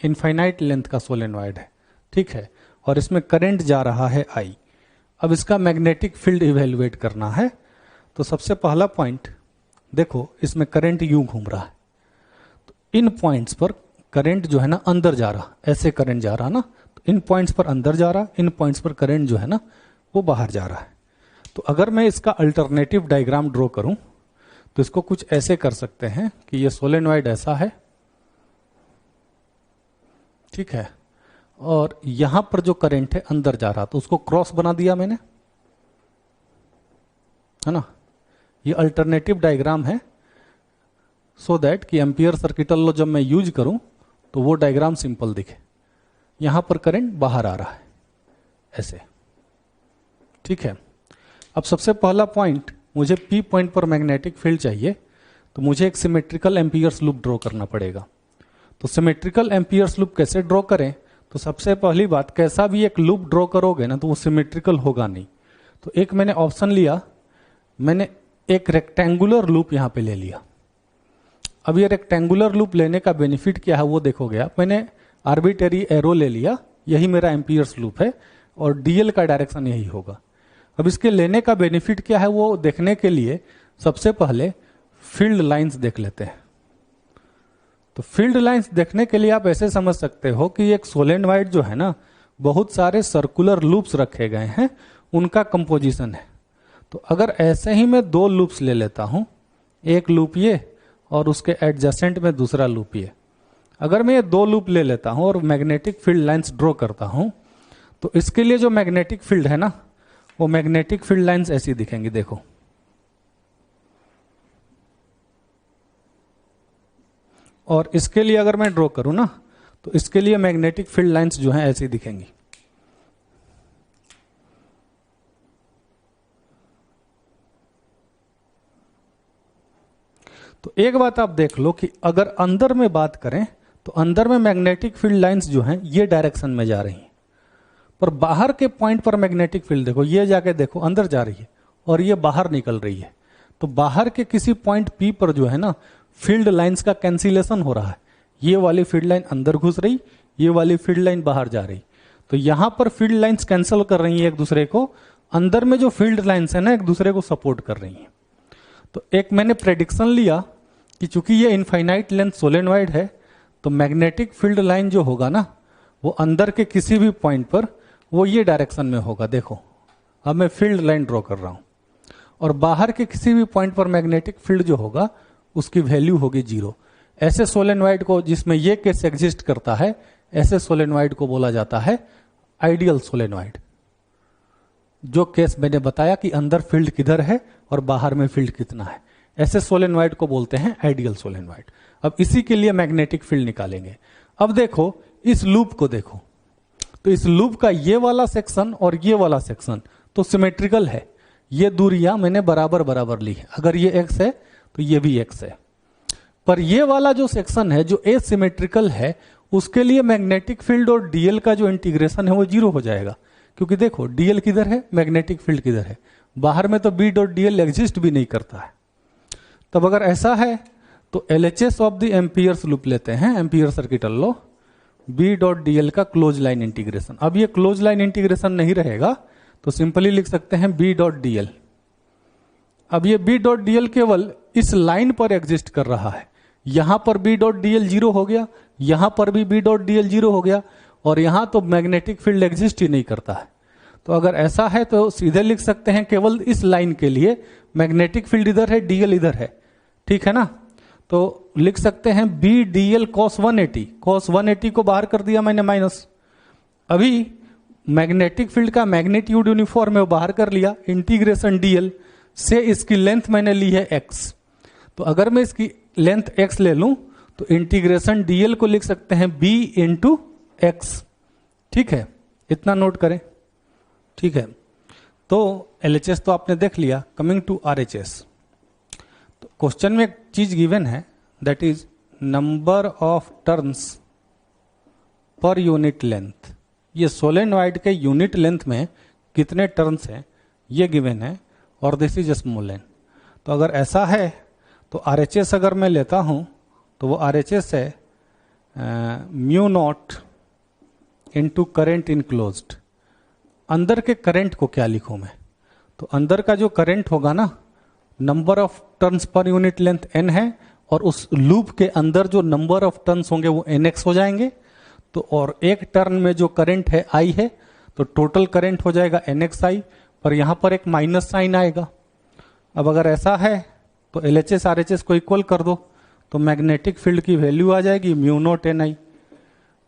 infinite length का सोलेनॉइड है। ठीक है, और इसमें करंट जा रहा है I। अब इसका मैग्नेटिक फील्ड इवेल्युएट करना है, तो सबसे पहला पॉइंट देखो, इसमें करंट यूं घूम रहा है, तो इन पॉइंट्स पर करंट जो है ना अंदर जा रहा, ऐसे करंट जा रहा ना, तो इन पॉइंट्स पर अंदर जा रहा, इन पॉइंट्स पर करंट जो है ना वो बाहर जा रहा है। तो अगर मैं इसका अल्टरनेटिव डायग्राम ड्रॉ करूं तो इसको कुछ ऐसे कर सकते हैं कि ये सोलेनॉइड ऐसा है, ठीक है, और यहां पर जो करंट है अंदर जा रहा, तो उसको क्रॉस बना दिया मैंने, है ना। ये अल्टरनेटिव डायग्राम है सो दैट कि एम्पियर सर्किटल लॉ जब मैं यूज करूं तो वो डायग्राम सिंपल दिखे। यहां पर करंट बाहर आ रहा है ऐसे, ठीक है। अब सबसे पहला पॉइंट, मुझे P पॉइंट पर मैग्नेटिक फील्ड चाहिए, तो मुझे एक सिमेट्रिकल एम्पियर्स लूप ड्रॉ करना पड़ेगा। तो सिमेट्रिकल एम्पियर्स लूप कैसे ड्रॉ करें, तो सबसे पहली बात, कैसा भी एक लूप ड्रॉ करोगे ना तो वो सिमेट्रिकल होगा नहीं। तो एक मैंने ऑप्शन लिया, मैंने एक रेक्टेंगुलर लूप यहां पे ले लिया। अब ये रेक्टेंगुलर लूप लेने का बेनिफिट क्या है वो देखोगे आप। मैंने आर्बिटरी एरो ले लिया यही मेरा एम्पियर्स लूप है और डीएल का डायरेक्शन यही होगा। अब इसके लेने का बेनिफिट क्या है वो देखने के लिए सबसे पहले फील्ड लाइंस देख लेते हैं। तो फील्ड लाइंस देखने के लिए आप ऐसे समझ सकते हो कि एक सोलेनॉइड जो है ना, बहुत सारे सर्कुलर लूप्स रखे गए हैं, उनका कंपोजिशन है। तो अगर ऐसे ही मैं दो लूप्स ले लेता हूं, एक लूप ये और उसके एडजेसेंट में दूसरा लूप ये, अगर मैं ये दो लूप ले लेता हूं और मैग्नेटिक फील्ड लाइंस ड्रॉ करता हूं, तो इसके लिए जो मैग्नेटिक फील्ड है ना, वो मैग्नेटिक फील्ड लाइंस ऐसी दिखेंगी, देखो। और इसके लिए अगर मैं ड्रॉ करूं ना, तो इसके लिए मैग्नेटिक फील्ड लाइंस जो हैं ऐसी दिखेंगी। तो एक बात आप देख लो कि अगर अंदर में बात करें तो अंदर में मैग्नेटिक फील्ड लाइंस जो हैं ये डायरेक्शन में जा रही हैं, पर बाहर के पॉइंट पर मैग्नेटिक फील्ड देखो, ये जाके देखो अंदर जा रही है और ये बाहर निकल रही है। तो बाहर के किसी पॉइंट पी पर जो है ना, फील्ड लाइंस का कैंसिलेशन हो रहा है। ये वाली फील्ड लाइन अंदर घुस रही, ये वाली फील्ड लाइन बाहर जा रही। तो यहां पर फील्ड लाइंस कैंसिल कर रही है एक दूसरे को, अंदर में जो फील्ड लाइंस है ना एक दूसरे को सपोर्ट कर रही है। तो एक मैंने प्रेडिक्शन लिया कि चूंकि ये इनफाइनाइट लेंथ सोलेनॉइड है, तो मैग्नेटिक फील्ड लाइन जो होगा ना, वो अंदर के किसी भी पॉइंट पर वो ये डायरेक्शन में होगा। देखो अब मैं फील्ड लाइन ड्रॉ कर रहा हूं और बाहर के किसी भी पॉइंट पर मैग्नेटिक फील्ड जो होगा उसकी वैल्यू होगी 0। ऐसे सोलेनॉइड को, जिसमें ये केस एग्जिस्ट करता है, ऐसे सोलेनॉइड को बोला जाता है आइडियल सोलेनॉइड। जो केस मैंने बताया कि अंदर फील्ड किधर है और बाहर में फील्ड कितना है, ऐसे सोलेनॉइड को बोलते हैं आइडियल सोलेनॉइड। अब इसी के लिए मैग्नेटिक फील्ड निकालेंगे। अब देखो इस लूप को देखो, तो इस लूप का ये वाला सेक्शन और ये वाला सेक्शन तो सिमेट्रिकल है। ये दूरियां मैंने बराबर बराबर ली है, अगर ये x है तो ये भी x है। पर ये वाला जो सेक्शन है जो एसिमेट्रिकल है, उसके लिए मैग्नेटिक फील्ड और डीएल का जो इंटीग्रेशन है वो 0 हो जाएगा, क्योंकि देखो डीएल किधर है, मैग्नेटिक फील्ड किधर है, बाहर में तो बी डॉट डीएल एग्जिस्ट भी नहीं करता है। तब अगर ऐसा है तो LHS of the Ampere's loop लेते हैं, Ampere circuital law, B dot DL का क्लोज लाइन इंटीग्रेशन। अब ये क्लोज लाइन इंटीग्रेशन नहीं रहेगा तो सिंपली लिख सकते हैं बी डॉट डीएल। अब ये बी डॉट डीएल केवल इस लाइन पर एग्जिस्ट कर रहा है। यहां पर बी डॉट डीएल 0 हो गया, यहां पर भी बी डॉट डीएल 0 हो गया, और यहां तो मैग्नेटिक फील्ड एग्जिस्ट ही नहीं करता है। तो अगर ऐसा है तो सीधे लिख सकते हैं केवल इस लाइन के लिए मैग्नेटिक फील्ड इधर है, डीएल इधर है, ठीक है ना। तो लिख सकते हैं बी डीएल कॉस 180, कॉस 180 को बाहर कर दिया मैंने माइनस। अभी मैग्नेटिक फील्ड का मैग्नीट्यूड यूनिफॉर्म है वो बाहर कर लिया, इंटीग्रेशन डीएल से इसकी लेंथ मैंने ली है x। तो अगर मैं इसकी लेंथ x ले लूं तो इंटीग्रेशन डीएल को लिख सकते हैं b इंटू एक्स, ठीक है, इतना नोट करें, ठीक है। तो एलएचएस तो आपने देख लिया। कमिंग टू आरएचएस, तो क्वेश्चन में एक चीज गिवन है, that is number of turns per unit length. ये सोलेनॉइड के यूनिट लेंथ में कितने टर्न्स हैं ये गिवन है, और दिस इज स्मॉल एन। तो अगर ऐसा है तो आरएचएस अगर मैं लेता हूं तो वो आरएचएस है mu naught into current enclosed. अंदर के करंट को क्या लिखूं मैं, तो अंदर का जो करंट होगा ना, number of turns per unit length n है, और उस लूप के अंदर जो नंबर ऑफ टर्न्स होंगे वो nx हो जाएंगे। तो और एक टर्न में जो करंट है I है, तो टोटल करंट हो जाएगा nxi, पर यहां पर एक माइनस साइन आएगा। अब अगर ऐसा है तो एलएचएस आरएचएस को इक्वल कर दो, तो मैग्नेटिक फील्ड की वैल्यू आ जाएगी म्यू नॉट एन आई।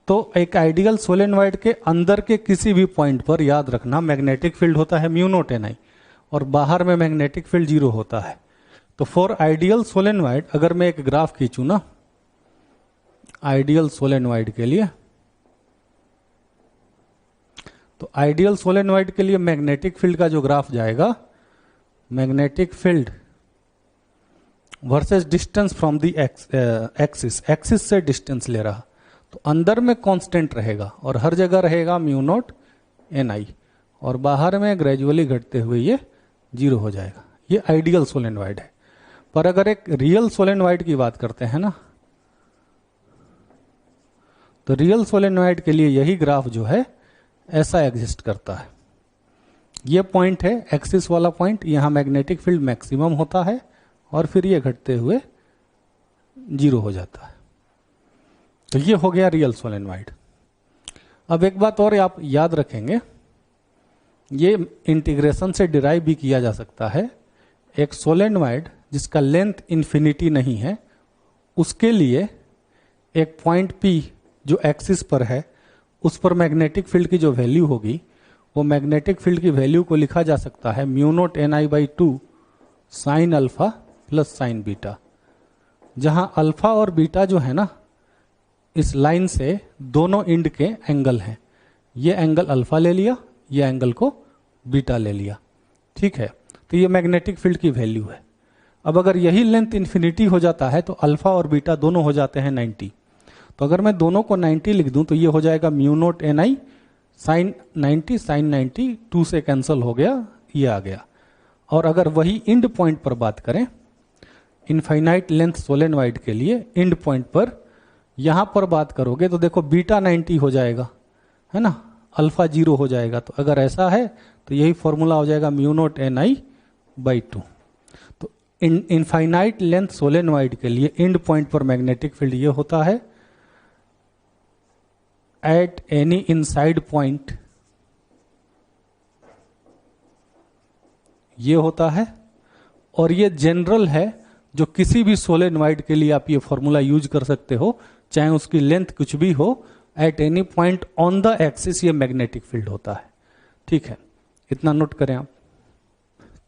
तो एक आइडियल सोलेनॉइड के अंदर के किसी भी पॉइंट पर याद रखना मैग्नेटिक फील्ड होता है म्यू नॉट एन आई, और बाहर में मैग्नेटिक फील्ड 0 होता है। तो फॉर आइडियल सोलेनॉइड अगर मैं एक ग्राफ खींचूं ना, आइडियल सोलेनॉइड के लिए, तो आइडियल सोलेनॉइड के लिए मैग्नेटिक फील्ड का जो ग्राफ जाएगा, magnetic field versus distance from the axis, axis से डिस्टेंस ले रहा, तो अंदर में कांस्टेंट रहेगा और हर जगह रहेगा म्यू नॉट एन आई, और बाहर में ग्रेजुअली घटते हुए ये 0 हो जाएगा। ये आइडियल सोलेनॉइड है। पर अगर एक रियल सोलेनॉइड की बात करते हैं ना, तो रियल सोलेनॉइड के लिए यही ग्राफ जो है ऐसा एग्जिस्ट करता है। ये पॉइंट है एक्सिस वाला पॉइंट, यहां मैग्नेटिक फील्ड मैक्सिमम होता है और फिर ये घटते हुए 0 हो जाता है। तो ये हो गया रियल सोलेनॉइड। अब एक बात और आप याद रखेंगे, ये इंटीग्रेशन से डिराइव भी किया जा सकता है। एक सोलेनॉइड जिसका लेंथ इन्फिनिटी नहीं है, उसके लिए एक पॉइंट P जो एक्सिस पर है, उस पर मैग्नेटिक फील्ड की जो वैल्यू होगी, वो मैग्नेटिक फील्ड की वैल्यू को लिखा जा सकता है μ0 ni/2 sine alpha plus sign beta, जहां अल्फा और बीटा जो है ना, इस लाइन से दोनों एंड के एंगल हैं। ये एंगल अल्फा ले लिया, ये एंगल को बीटा ले लिया, ठीक है। तो ये मैग्नेटिक फील्ड की वैल्यू है। अब अगर यही लेंथ इन्फिनिटी हो जाता है तो अल्फा और बीटा दोनों हो जाते हैं 90। तो अगर मैं दोनों को 90 लिख दूं तो ये हो जाएगा μ0 ni साइन 90 साइन 90, 2 से कैंसिल हो गया, ये आ गया। और अगर वही एंड पॉइंट पर बात करें, इनफाइनाइट लेंथ सोलेनॉइड के लिए एंड पॉइंट पर यहां पर बात करोगे तो देखो बीटा 90 हो जाएगा, है ना, अल्फा 0 हो जाएगा। तो अगर ऐसा है तो यही फॉर्मूला हो जाएगा μ0 ni/2। तो इनफाइनाइट लेंथ सोलेनॉइड के लिए एंड पॉइंट पर मैग्नेटिक फील्ड ये होता है एट एनी इनसाइड पॉइंट, ये होता है। और ये जनरल है, जो किसी भी सोलेनॉइड के लिए आप ये फॉर्मूला यूज कर सकते हो, चाहे उसकी लेंथ कुछ भी हो, at any point on the axis ये मैग्नेटिक फील्ड होता है, ठीक है। इतना नोट करें आप।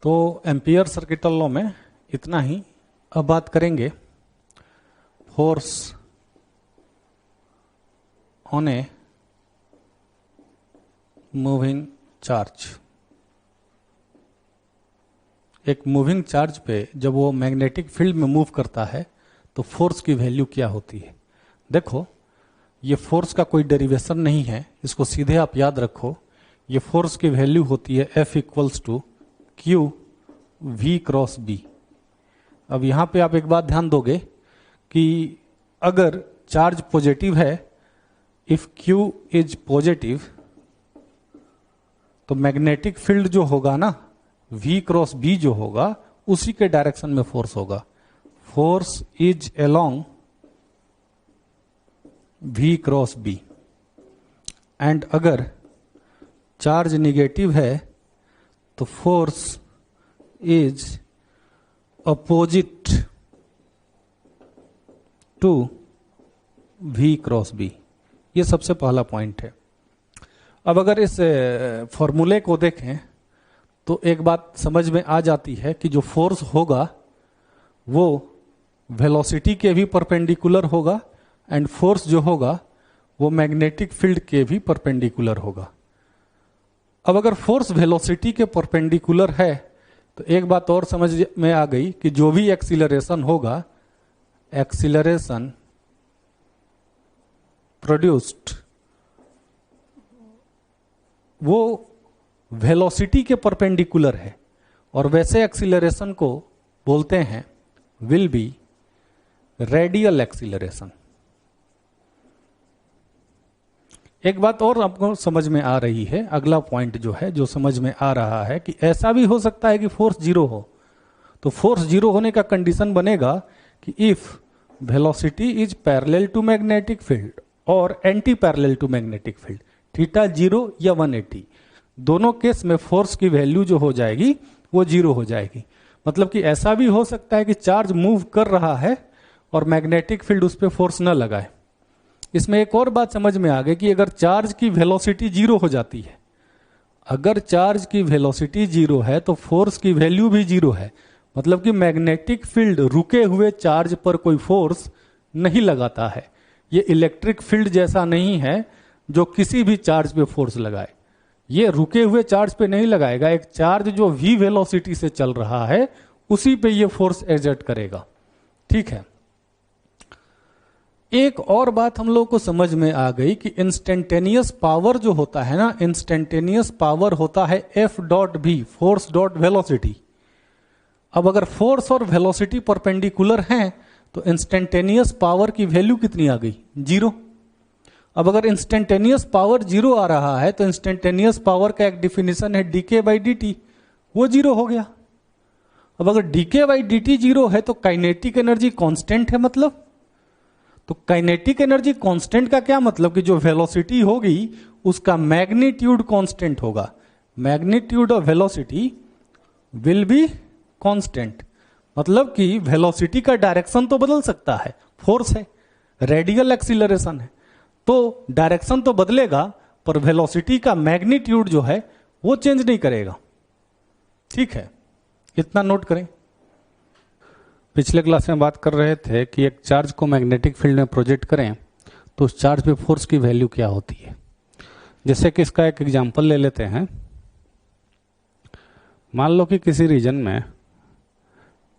तो एम्पियर सर्किटल लॉ में इतना ही। अब बात करेंगे force on a moving charge. एक मूविंग चार्ज पे जब वो मैग्नेटिक फील्ड में मूव करता है तो फोर्स की वैल्यू क्या होती है। देखो, ये फोर्स का कोई डेरिवेशन नहीं है, इसको सीधे आप याद रखो। ये फोर्स की वैल्यू होती है F = Q V cross B। अब यहां पे आप एक बात ध्यान दोगे कि अगर चार्ज पॉजिटिव है, इफ Q इज पॉजिटिव, तो मैग्नेटिक फील्ड जो होगा ना, V क्रॉस B जो होगा, उसी के डायरेक्शन में फोर्स होगा। Force is along V cross B। And अगर चार्ज निगेटिव है तो force is opposite to V cross B। ये सबसे पहला पॉइंट है। अब अगर इस फॉर्मूले को देखें तो एक बात समझ में आ जाती है कि जो फोर्स होगा वो वेलोसिटी के भी परपेंडिकुलर होगा, एंड फोर्स जो होगा वो मैग्नेटिक फील्ड के भी परपेंडिकुलर होगा। अब अगर फोर्स वेलोसिटी के परपेंडिकुलर है तो एक बात और समझ में आ गई कि जो भी एक्सीलरेशन होगा, एक्सीलरेशन प्रोड्यूस्ड, वो वेलोसिटी के परपेंडिकुलर है, और वैसे एक्सीलरेशन को बोलते हैं विल बी रेडियल एक्सीलरेशन। एक बात और आपको समझ में आ रही है, अगला पॉइंट जो है, जो समझ में आ रहा है कि ऐसा भी हो सकता है कि फोर्स 0 हो। तो फोर्स 0 होने का कंडीशन बनेगा कि if velocity is parallel to magnetic field और anti parallel to magnetic field, theta 0 या 180, दोनों केस में फोर्स की वैल्यू जो हो जाएगी वो 0 हो जाएगी। मतलब कि ऐसा भी हो सकता है कि चार्ज मूव कर रहा है और मैग्नेटिक फील्ड उस पर फोर्स न लगाए। इसमें एक और बात समझ में आ गई कि अगर चार्ज की वेलोसिटी 0 हो जाती है, अगर चार्ज की वेलोसिटी 0 है तो फोर्स की वैल्यू भी 0 है। मतलब कि मैग्नेटिक फील्ड रुके हुए चार्ज पर कोई फोर्स नहीं लगाता है। ये इलेक्ट्रिक फील्ड जैसा नहीं है जो किसी भी चार्ज पे फोर्स लगाए। ये रुके हुए चार्ज पे नहीं लगाएगा। एक चार्ज जो v वेलोसिटी से चल रहा है उसी पे ये फोर्स एक्सर्ट करेगा, ठीक है। एक और बात हम लोग को समझ में आ गई कि इंस्टेंटेनियस पावर जो होता है ना, इंस्टेंटेनियस पावर होता है F.v, फोर्स डॉट वेलोसिटी। अब अगर फोर्स और वेलोसिटी परपेंडिकुलर हैं तो इंस्टेंटेनियस पावर की वैल्यू कितनी आ गई? 0। अब अगर इंस्टेंटेनियस पावर जीरो आ रहा है तो इंस्टेंटेनियस पावर का एक डिफिनेशन है डीके बाई डी, वो जीरो हो गया। अब अगर डीके बाई डी जीरो है तो काइनेटिक एनर्जी कांस्टेंट है, मतलब तो काइनेटिक एनर्जी कांस्टेंट का क्या मतलब कि जो वेलोसिटी होगी उसका मैग्नीट्यूड कांस्टेंट होगा। Magnitude of velocity will be constant, मतलब कि वेलोसिटी का डायरेक्शन तो बदल सकता है, फोर्स है, रेडियल एक्सीलरेशन है, तो डायरेक्शन तो बदलेगा पर वेलोसिटी का मैग्नीट्यूड जो है वो चेंज नहीं करेगा। ठीक है, इतना नोट करें। पिछले क्लास में बात कर रहे थे कि एक चार्ज को मैग्नेटिक फील्ड में प्रोजेक्ट करें तो उस चार्ज पे फोर्स की वैल्यू क्या होती है। जैसे कि इसका एक एग्जांपल ले लेते हैं। मान लो कि किसी रीजन में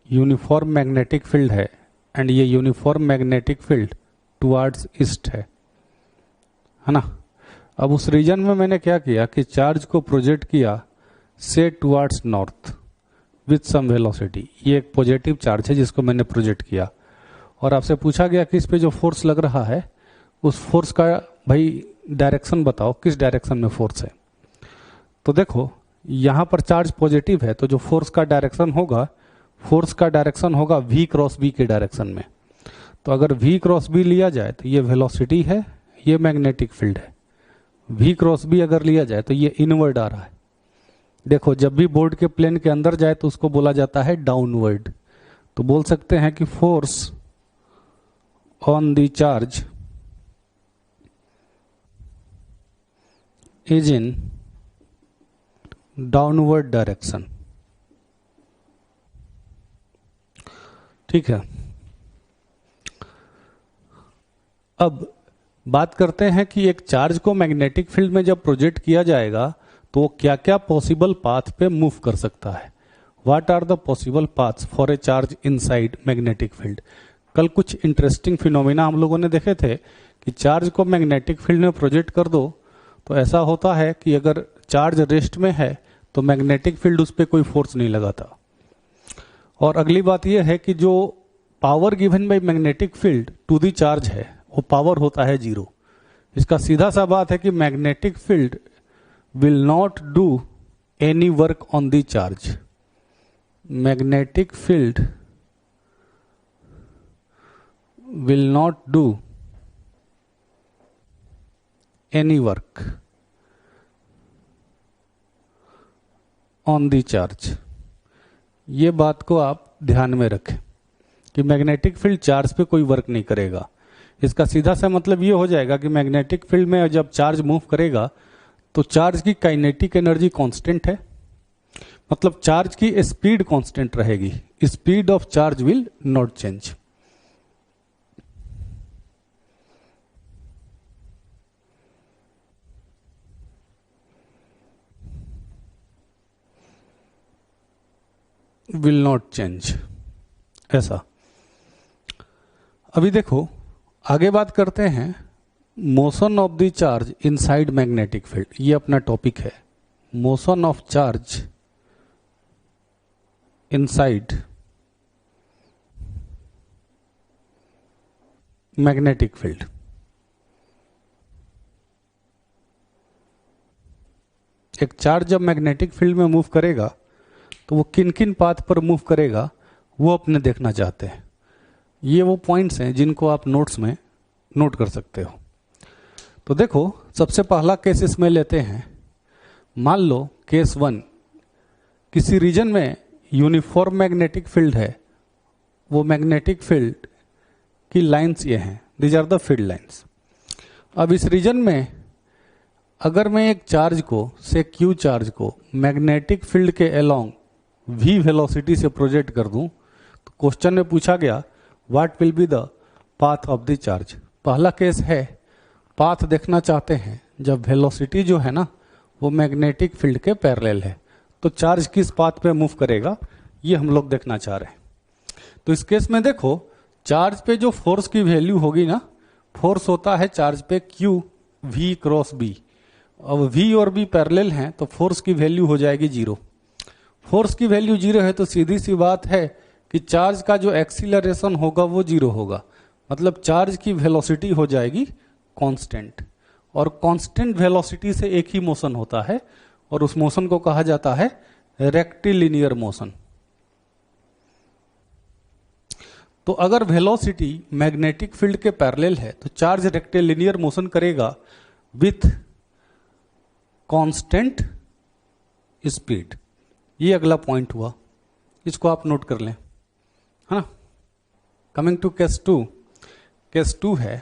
यूनिफॉर्म मैग्नेटिक फील्ड है एंड ये uniform magnetic field towards east है ना। अब उस रीजन में मैंने क्या किया कि चार्ज को प्रोजेक्ट किया say towards north with some velocity. ये एक पॉजिटिव चार्ज है जिसको मैंने प्रोजेक्ट किया और आपसे पूछा गया कि इस पे जो फोर्स लग रहा है उस फोर्स का भाई डायरेक्शन बताओ, किस डायरेक्शन में फोर्स है। तो देखो यहां पर चार्ज पॉजिटिव है तो जो फोर्स का डायरेक्शन होगा, फोर्स का डायरेक्शन होगा v क्रॉस b के डायरेक्शन में। तो अगर v क्रॉस b लिया जाए तो ये वेलोसिटी है, ये मैग्नेटिक फील्ड है। v क्रॉस b अगर लिया जाए तो ये इनवर्ड आ रहा है। देखो जब भी बोर्ड के प्लेन के अंदर जाए तो उसको बोला जाता है डाउनवर्ड। तो बोल सकते हैं कि force on the charge is in downward direction. ठीक है, अब बात करते हैं कि एक चार्ज को मैग्नेटिक फील्ड में जब प्रोजेक्ट किया जाएगा तो क्या क्या पॉसिबल पाथ पे मूव कर सकता है। What are the possible paths for a charge inside magnetic field. कल कुछ इंटरेस्टिंग फिनोमिना हम लोगों ने देखे थे कि चार्ज को मैग्नेटिक फील्ड में प्रोजेक्ट कर दो तो ऐसा होता है कि अगर चार्ज रेस्ट में है तो मैग्नेटिक फील्ड उस पर कोई फोर्स नहीं लगाता। और अगली बात यह है कि जो power given by magnetic field to the charge है वो पावर होता है जीरो। इसका सीधा सा बात है कि magnetic field will not do any work on the charge. Magnetic field will not do any work on the charge. ये बात को आप ध्यान में रखें कि मैग्नेटिक फील्ड चार्ज पे कोई वर्क नहीं करेगा। इसका सीधा सा मतलब ये हो जाएगा कि मैग्नेटिक फील्ड में जब चार्ज मूव करेगा तो चार्ज की काइनेटिक एनर्जी कांस्टेंट है, मतलब चार्ज की स्पीड कांस्टेंट रहेगी। Speed of charge will not change. Will not change ऐसा। अभी देखो आगे बात करते हैं motion of the charge inside magnetic field. ये अपना टॉपिक है, motion of charge inside magnetic field. एक चार्ज जब मैग्नेटिक फील्ड में मूव करेगा तो वो किन किन पाथ पर मूव करेगा वो अपने देखना चाहते हैं। ये वो पॉइंट्स हैं जिनको आप नोट्स में नोट कर सकते हो। तो देखो सबसे पहला केस इसमें लेते हैं। मान लो केस 1, किसी रीजन में यूनिफॉर्म मैग्नेटिक फील्ड है। वो मैग्नेटिक फील्ड की लाइंस ये हैं, these are the field lines. अब इस रीजन में अगर मैं एक चार्ज को से क्यू चार्ज को मैग्नेटिक फील्ड के अलोंग v वेलोसिटी से प्रोजेक्ट कर दूं तो क्वेश्चन में पूछा गया what will be the path of the charge. पहला केस है पाथ देखना चाहते हैं जब वेलोसिटी जो है ना वो मैग्नेटिक फील्ड के पैरेलल है तो चार्ज किस पाथ पे मूव करेगा ये हम लोग देखना चाह रहे हैं। तो इस केस में देखो चार्ज पे जो फोर्स की वैल्यू होगी ना, फोर्स होता है चार्ज पे Q v क्रॉस b। अब v और b पैरेलल हैं तो फोर्स की वैल्यू हो जाएगी जीरो। फोर्स की वैल्यू जीरो है तो सीधी सी बात है कि चार्ज का जो एक्सीलरेशन होगा वो जीरो होगा, मतलब चार्ज की वेलोसिटी हो जाएगी कांस्टेंट। और कांस्टेंट वेलोसिटी से एक ही मोशन होता है और उस मोशन को कहा जाता है रेक्टिलिनियर मोशन। तो अगर वेलोसिटी मैग्नेटिक फील्ड के पैरेलल है तो चार्ज रेक्टिलिनियर मोशन करेगा विथ कांस्टेंट स्पीड। ये अगला पॉइंट हुआ, इसको आप नोट कर लें, है ना। कमिंग टू केस 2, केस 2 है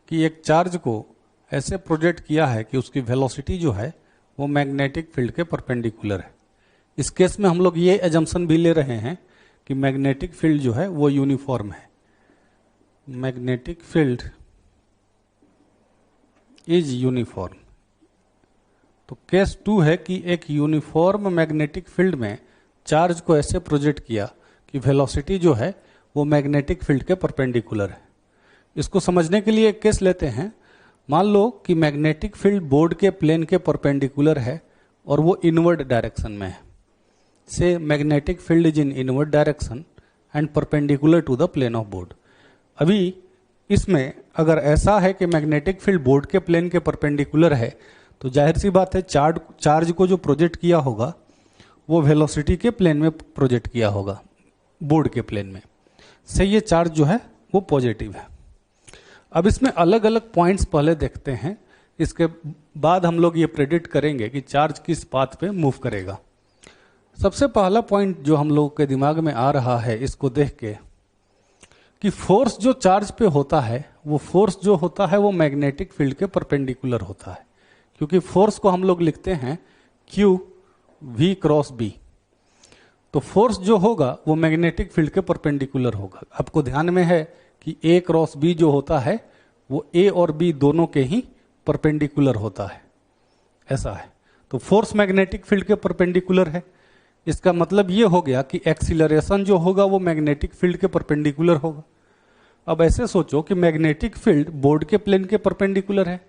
कि एक चार्ज को ऐसे प्रोजेक्ट किया है कि उसकी वेलोसिटी जो है वो मैग्नेटिक फील्ड के परपेंडिकुलर है। इस केस में हम लोग ये एजम्पशन भी ले रहे हैं कि मैग्नेटिक फील्ड जो है वो यूनिफॉर्म है। Magnetic field is uniform. तो केस 2 है कि एक यूनिफॉर्म मैग्नेटिक फील्ड में चार्ज को ऐसे प्रोजेक्ट किया कि वेलोसिटी जो है वो मैग्नेटिक फील्ड के परपेंडिकुलर है। इसको समझने के लिए एक केस लेते हैं। मान लो कि मैग्नेटिक फील्ड बोर्ड के प्लेन के परपेंडिकुलर है और वो इनवर्ड डायरेक्शन में है। Say magnetic field is in inward direction and perpendicular to the plane of board. अभी इसमें अगर ऐसा है कि मैग्नेटिक फील्ड बोर्ड के प्लेन के परपेंडिकुलर है तो जाहिर सी बात है चार्ज को जो प्रोजेक्ट किया होगा वो वेलोसिटी के प्लेन में प्रोजेक्ट किया होगा, बोर्ड के प्लेन में। से ये चार्ज जो है वो पॉजिटिव है। अब इसमें अलग अलग पॉइंट्स पहले देखते हैं, इसके बाद हम लोग ये प्रेडिक्ट करेंगे कि चार्ज किस पाथ पे मूव करेगा। सबसे पहला पॉइंट जो हम लोगों के दिमाग में आ रहा है इसको देख के कि फोर्स जो चार्ज पे होता है वो फोर्स जो होता है वो मैग्नेटिक फील्ड के परपेंडिकुलर होता है, क्योंकि फोर्स को हम लोग लिखते हैं Q V क्रॉस B। तो फोर्स जो होगा वो मैग्नेटिक फील्ड के परपेंडिकुलर होगा। आपको ध्यान में है कि A क्रॉस B जो होता है वो A और B दोनों के ही परपेंडिकुलर होता है, ऐसा है। तो फोर्स मैग्नेटिक फील्ड के परपेंडिकुलर है। इसका मतलब ये हो गया कि एक्सीलरेशन जो होगा वो मैग्नेटिक फील्ड के परपेंडिकुलर होगा। अब ऐसे सोचो कि मैग्नेटिक फील्ड बोर्ड के प्लेन के परपेंडिकुलर है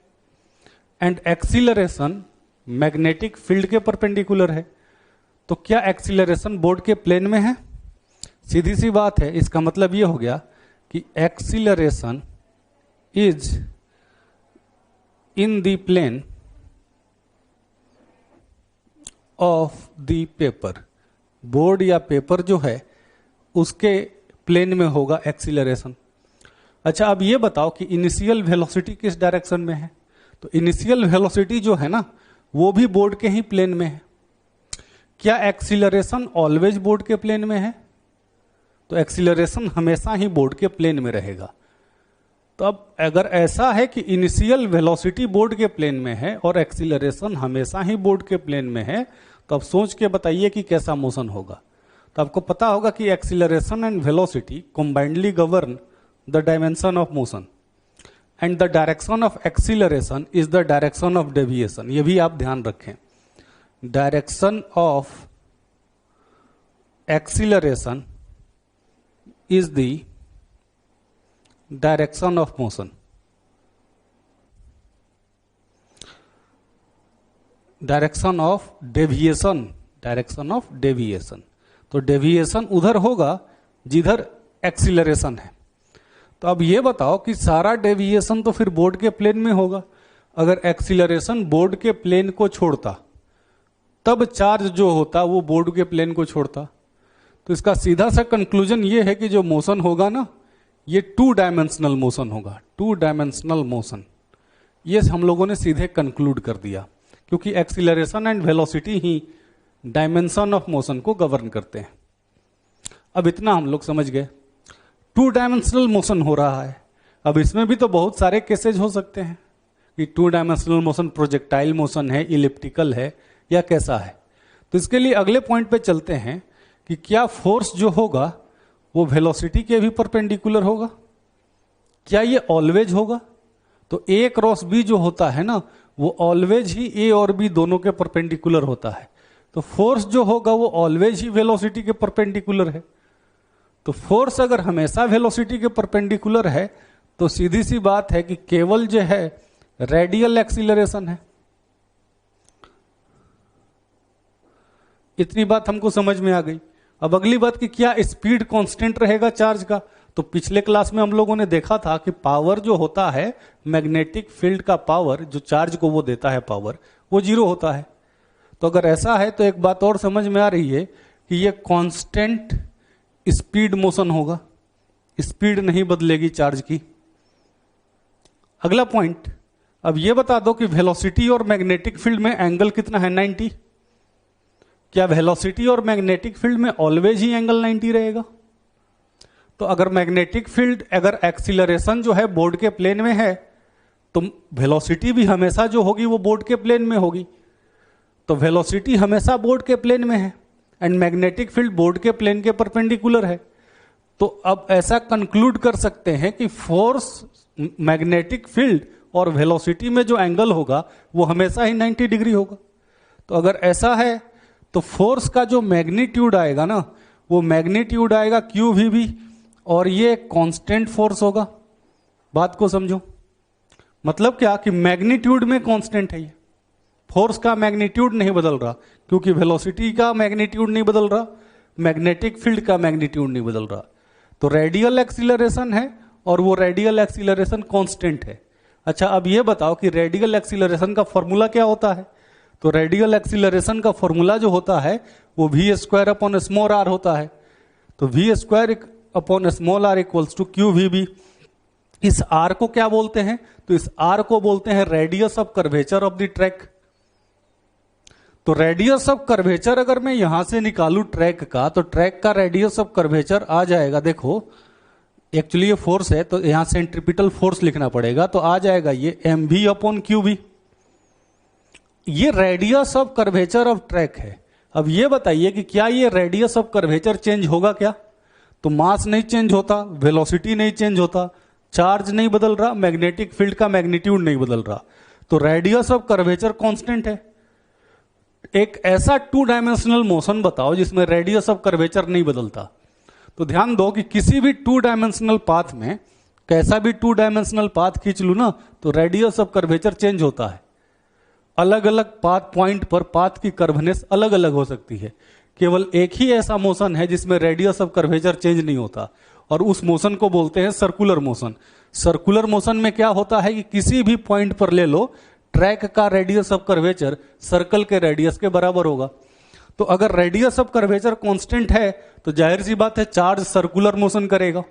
एंड एक्सीलरेशन मैग्नेटिक फील्ड के परपेंडिकुलर है। तो क्या एक्सीलरेशन बोर्ड के प्लेन में है? सीधी सी बात है। इसका मतलब ये हो गया कि acceleration is in the plane of the paper. Board या पेपर जो है उसके प्लेन में होगा एक्सीलरेशन। अच्छा, अब ये बताओ कि इनिशियल वेलोसिटी किस डायरेक्शन में है? तो इनिशियल वेलोसिटी जो है ना वो भी बोर्ड के ही प्लेन में है। क्या एक्सीलरेशन ऑलवेज बोर्ड के प्लेन में है? तो एक्सीलरेशन हमेशा ही बोर्ड के प्लेन में रहेगा। तो अब अगर ऐसा है कि इनिशियल वेलोसिटी बोर्ड के प्लेन में है और एक्सीलरेशन हमेशा ही बोर्ड के प्लेन में है, तो अब सोच के बताइए कि कैसा मोशन होगा। तो आपको पता होगा कि acceleration and velocity combinedly govern the dimension of motion and the direction of acceleration is the direction of deviation. ये भी आप ध्यान रखें। Direction of acceleration is the direction of motion. Direction of deviation, direction of deviation. तो deviation उधर होगा जिधर acceleration है। तो अब ये बताओ कि सारा डेविएशन तो फिर बोर्ड के प्लेन में होगा। अगर एक्सीलरेशन बोर्ड के प्लेन को छोड़ता तब चार्ज जो होता वो बोर्ड के प्लेन को छोड़ता। तो इसका सीधा सा कंक्लूजन ये है कि जो मोशन होगा ना ये 2 डायमेंशनल मोशन होगा। 2 डायमेंशनल मोशन, ये हम लोगों ने सीधे कंक्लूड कर दिया, क्योंकि acceleration and velocity he dimension of motion को गवर्न करते हैं। अब इतना हम लोग समझ गए। 2 डायमेंशनल मोशन हो रहा है। अब इसमें भी तो बहुत सारे केसेज हो सकते हैं कि 2 डायमेंशनल मोशन प्रोजेक्टाइल मोशन है, इलिप्टिकल है या कैसा है। तो इसके लिए अगले पॉइंट पे चलते हैं कि क्या फोर्स जो होगा वो वेलोसिटी के भी परपेंडिकुलर होगा? क्या ये ऑलवेज होगा? तो A क्रॉस B जो होता है ना वो ऑलवेज ही A और B दोनों के परपेंडिकुलर होता है। तो फोर्स जो होगा वो ऑलवेज ही वेलोसिटी के परपेंडिकुलर है। तो फोर्स अगर हमेशा वेलोसिटी के परपेंडिकुलर है तो सीधी सी बात है कि केवल जो है रेडियल एक्सीलरेशन है। इतनी बात हमको समझ में आ गई। अब अगली बात कि क्या स्पीड कांस्टेंट रहेगा चार्ज का? तो पिछले क्लास में हम लोगों ने देखा था कि पावर जो होता है, मैग्नेटिक फील्ड का पावर जो चार्ज को वो देता है पावर, वो 0 होता है। तो अगर ऐसा है तो एक बात और समझ में आ रही है कि ये कांस्टेंट स्पीड मोशन होगा, स्पीड नहीं बदलेगी चार्ज की। अगला पॉइंट, अब ये बता दो कि वेलोसिटी और मैग्नेटिक फील्ड में एंगल कितना है, 90। क्या वेलोसिटी और मैग्नेटिक फील्ड में ऑलवेज ही एंगल 90 रहेगा? तो अगर मैग्नेटिक फील्ड, अगर एक्सीलरेशन जो है बोर्ड के प्लेन में है, तो वेलोसिटी भी हमेशा जो होगी वो बोर्ड के प्लेन में होगी। तो वेलोसिटी हमेशा बोर्ड के प्लेन में है एंड मैग्नेटिक फील्ड बोर्ड के प्लेन के परपेंडिकुलर है। तो अब ऐसा कंक्लूड कर सकते हैं कि फोर्स, मैग्नेटिक फील्ड और वेलोसिटी में जो एंगल होगा वो हमेशा ही 90 डिग्री होगा। तो अगर ऐसा है तो फोर्स का जो मैग्नीट्यूड आएगा ना, वो मैग्नीट्यूड आएगा QVB, और ये कांस्टेंट फोर्स होगा। बात को समझो, मतलब क्या कि मैग्नीट्यूड में कांस्टेंट है ये, फोर्स का मैग्नीट्यूड नहीं बदल रहा, क्योंकि वेलोसिटी का मैग्नीट्यूड नहीं बदल रहा, मैग्नेटिक फील्ड का मैग्नीट्यूड नहीं बदल रहा। तो रेडियल एक्सीलरेशन है और वो रेडियल एक्सीलरेशन कांस्टेंट है। अच्छा, अब ये बताओ कि रेडियल एक्सीलरेशन का फॉर्मूला क्या होता है? तो रेडियल एक्सीलरेशन का फॉर्मूला जो होता है वो v² अपॉन स्मॉल r होता है। तो v² upon small r equals to QVB। इस r को क्या बोलते हैं? तो इस r को बोलते हैं radius of curvature of the track. तो रेडियस ऑफ कर्वेचर अगर मैं यहां से निकालू ट्रैक का, तो ट्रैक का रेडियस ऑफ कर्वेचर आ जाएगा, देखो एक्चुअली ये फोर्स है तो यहां सेंट्रीपिटल फोर्स लिखना पड़ेगा, तो आ जाएगा ये mv अपॉन QB। ये radius of curvature of track है। अब ये बताइए कि क्या ये रेडियस ऑफ कर्वेचर चेंज होगा क्या? तो मास नहीं चेंज होता, वेलोसिटी नहीं चेंज होता, चार्ज नहीं बदल रहा, मैग्नेटिक फील्ड का मैग्नीट्यूड नहीं बदल रहा, तो रेडियस ऑफ कर्वेचर कांस्टेंट है। एक ऐसा 2 डायमेंशनल मोशन बताओ जिसमें रेडियस ऑफ कर्वेचर नहीं बदलता। तो ध्यान दो कि किसी भी 2 डायमेंशनल पाथ में, कैसा भी 2 डायमेंशनल पाथ खींच लू ना, तो रेडियस ऑफ कर्वेचर चेंज होता है। अलग अलग पाथ पॉइंट पर पाथ की कर्वनेस अलग अलग हो सकती है। केवल एक ही ऐसा मोशन है जिसमें रेडियस ऑफ कर्वेचर चेंज नहीं होता, और उस मोशन को बोलते हैं सर्कुलर मोशन। सर्कुलर मोशन में क्या होता है कि किसी भी पॉइंट पर ले लो, ट्रैक का रेडियस ऑफ कर्वेचर सर्कल के रेडियस के बराबर होगा। तो अगर रेडियस ऑफ कर्वेचर कांस्टेंट है तो जाहिर सी बात है चार्ज सर्कुलर मोशन करेगा।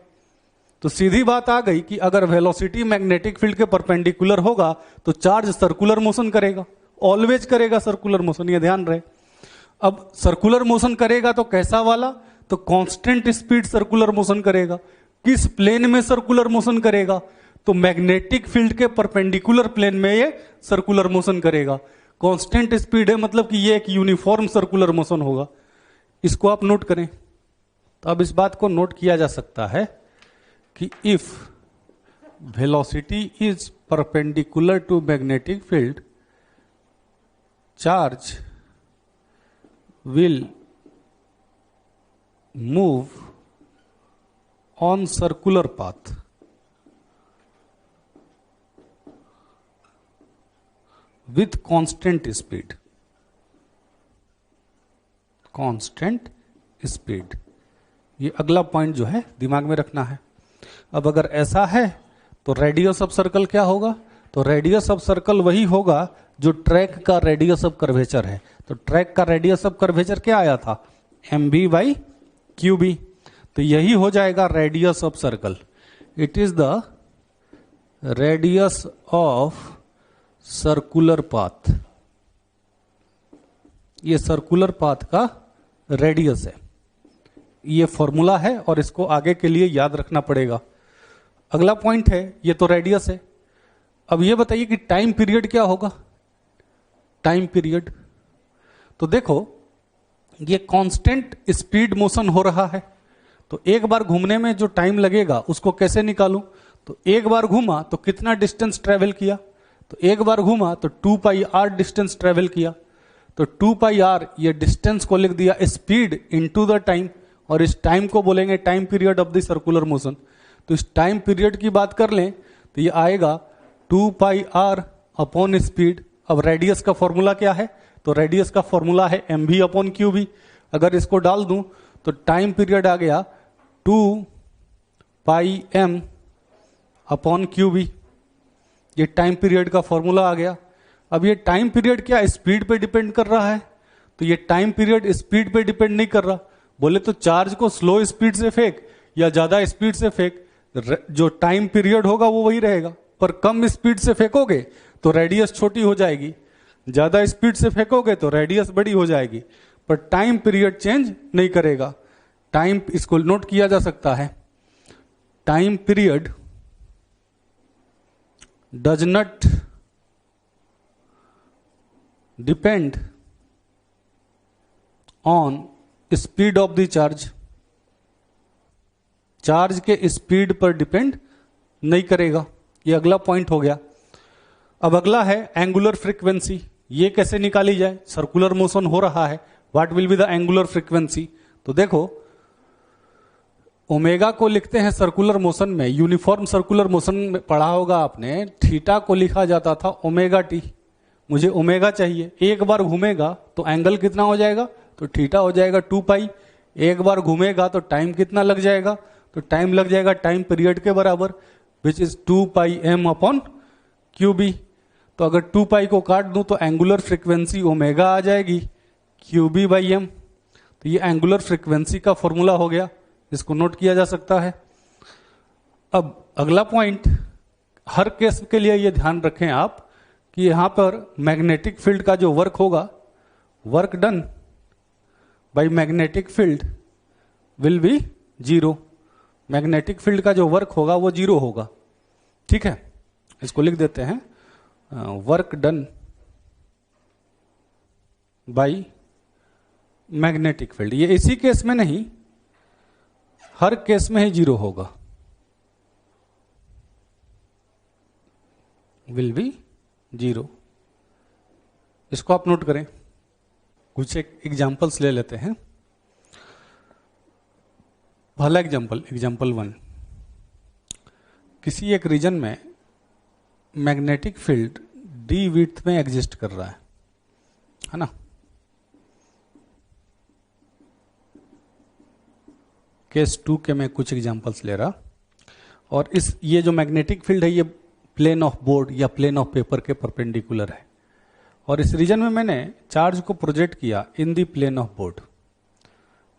तो सीधी बात आ गई कि अगर वेलोसिटी मैग्नेटिक फील्ड के परपेंडिकुलर होगा तो चार्ज सर्कुलर मोशन करेगा, ऑलवेज करेगा सर्कुलर मोशन, ये ध्यान रहे। अब सर्कुलर मोशन करेगा तो कैसा वाला? तो कांस्टेंट स्पीड सर्कुलर मोशन करेगा। किस प्लेन में सर्कुलर मोशन करेगा? तो मैग्नेटिक फील्ड के परपेंडिकुलर प्लेन में ये सर्कुलर मोशन करेगा। कांस्टेंट स्पीड है मतलब कि ये एक यूनिफॉर्म सर्कुलर मोशन होगा। इसको आप नोट करें। तो अब इस बात को नोट किया जा सकता है कि if velocity is perpendicular to magnetic field, charge will move on circular path with constant speed. constant speed, ये अगला पॉइंट जो है दिमाग में रखना है। अब अगर ऐसा है तो रेडियस ऑफ सर्कल क्या होगा? तो रेडियस ऑफ सर्कल वही होगा जो ट्रैक का रेडियस ऑफ कर्वेचर है। तो ट्रैक का रेडियस ऑफ कर्वेचर क्या आया था? mv/qb। तो यही हो जाएगा radius of circle. It is the radius of circular path. ये सर्कुलर पाथ का रेडियस है, ये फॉर्मूला है और इसको आगे के लिए याद रखना पड़ेगा। अगला पॉइंट है, ये तो रेडियस है। अब ये बताइए कि टाइम पीरियड क्या होगा? टाइम पीरियड, तो देखो ये कांस्टेंट स्पीड मोशन हो रहा है, तो एक बार घूमने में जो टाइम लगेगा उसको कैसे निकालूं? तो एक बार घूमा तो कितना डिस्टेंस ट्रेवल किया? तो एक बार घूमा तो 2πr डिस्टेंस ट्रेवल किया। तो 2πr ये डिस्टेंस को लिख दिया स्पीड इनटू द टाइम, और इस टाइम को बोलेंगे time period of the circular motion. तो इस टाइम पीरियड की बात कर लें तो ये आएगा 2πr अपॉन स्पीड। अब रेडियस का फॉर्मूला क्या है? तो रेडियस का फॉर्मूला है mv अपॉन QB। अगर इसको डाल दूं तो टाइम पीरियड आ गया 2 pi M upon Q B. ये टाइम पीरियड का फॉर्मूला आ गया। अब ये टाइम पीरियड क्या स्पीड पे डिपेंड कर रहा है? तो ये टाइम पीरियड स्पीड पे डिपेंड नहीं कर रहा। बोले तो चार्ज को स्लो स्पीड से फेंक या ज्यादा स्पीड से फेंक, जो टाइम पीरियड होगा वो वही रहेगा। पर कम स्पीड से फेंकोगे तो रेडियस छोटी हो जाएगी, ज्यादा स्पीड से फेंकोगे तो रेडियस बड़ी हो जाएगी, पर टाइम पीरियड चेंज नहीं करेगा। टाइम, इसको नोट किया जा सकता है, time period does not depend on speed of the charge. Charge के स्पीड पर डिपेंड नहीं करेगा। ये अगला पॉइंट हो गया। अब अगला है एंगुलर फ्रीक्वेंसी। ये कैसे निकाली जाए? सर्कुलर मोशन हो रहा है, what will be the angular frequency? तो देखो, ओमेगा को लिखते हैं सर्कुलर मोशन में, यूनिफॉर्म सर्कुलर मोशन में पढ़ा होगा आपने, थीटा को लिखा जाता था ओमेगा टी। मुझे ओमेगा चाहिए, एक बार घूमेगा तो एंगल कितना हो जाएगा? तो थीटा हो जाएगा 2 पाई। एक बार घूमेगा तो टाइम कितना लग जाएगा? तो टाइम लग जाएगा टाइम पीरियड के बराबर, which is 2 pi M upon Q B. तो अगर 2 पाई को काट दूं तो एंगुलर फ्रीक्वेंसी ओमेगा आ जाएगी क्यू बी बाई एम। तो ये एंगुलर फ्रीक्वेंसी का फॉर्मूला हो गया, इसको नोट किया जा सकता है। अब अगला पॉइंट, हर केस के लिए ये ध्यान रखें आप कि यहां पर मैग्नेटिक फील्ड का जो वर्क होगा, work done by magnetic field will be zero. Magnetic field का जो वर्क होगा वो जीरो होगा। ठीक है, इसको लिख देते हैं, work done by magnetic field. ये इसी केस में नहीं, हर केस में ही जीरो होगा, विल बी जीरो। इसको आप नोट करें। कुछ एक एग्जाम्पल्स ले लेते हैं। पहला एग्जाम्पल 1, किसी एक रीजन में मैग्नेटिक फील्ड डी विड्थ में एग्जिस्ट कर रहा है ना। केस 2 के मैं कुछ एग्जांपल्स ले रहा, और ये जो मैग्नेटिक फील्ड है ये प्लेन ऑफ बोर्ड या प्लेन ऑफ पेपर के परपेंडिकुलर है, और इस रीजन में मैंने चार्ज को प्रोजेक्ट किया in the plane of board.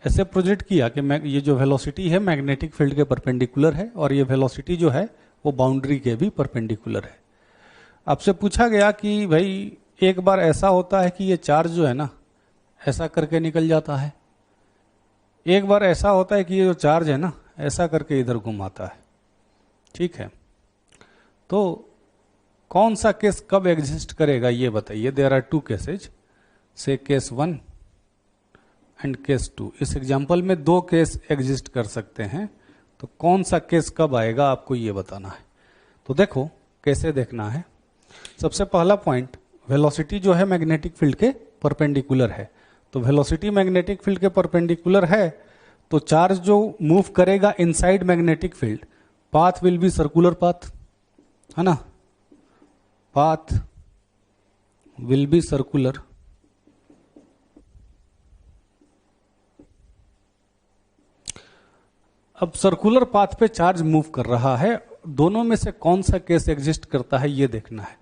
ऐसे प्रोजेक्ट किया कि ये जो वेलोसिटी है मैग्नेटिक फील्ड के परपेंडिकुलर है, और ये वेलोसिटी जो है वो बाउंड्री के भी परपेंडिकुलर है। आपसे पूछा गया कि भाई एक बार ऐसा होता है कि ये चार्ज जो है ना ऐसा करके निकल जाता है, एक बार ऐसा होता है कि ये जो चार्ज है ना ऐसा करके इधर घुमाता है। ठीक है, तो कौन सा केस कब एग्जिस्ट करेगा ये बताइए। देयर आर 2 केसेज, से केस 1 एंड केस 2। इस एग्जाम्पल में 2 केस एग्जिस्ट कर सकते हैं, तो कौन सा केस कब आएगा आपको ये बताना है। तो देखो कैसे देखना है। सबसे पहला पॉइंट, वेलोसिटी जो है मैग्नेटिक फील्ड के परपेंडिकुलर है। तो वेलोसिटी मैग्नेटिक फील्ड के परपेंडिकुलर है, तो चार्ज जो मूव करेगा inside magnetic field, path will be circular path, है ना। Path will be circular. अब सर्कुलर पाथ पे चार्ज मूव कर रहा है, दोनों में से कौन सा केस एग्जिस्ट करता है ये देखना है।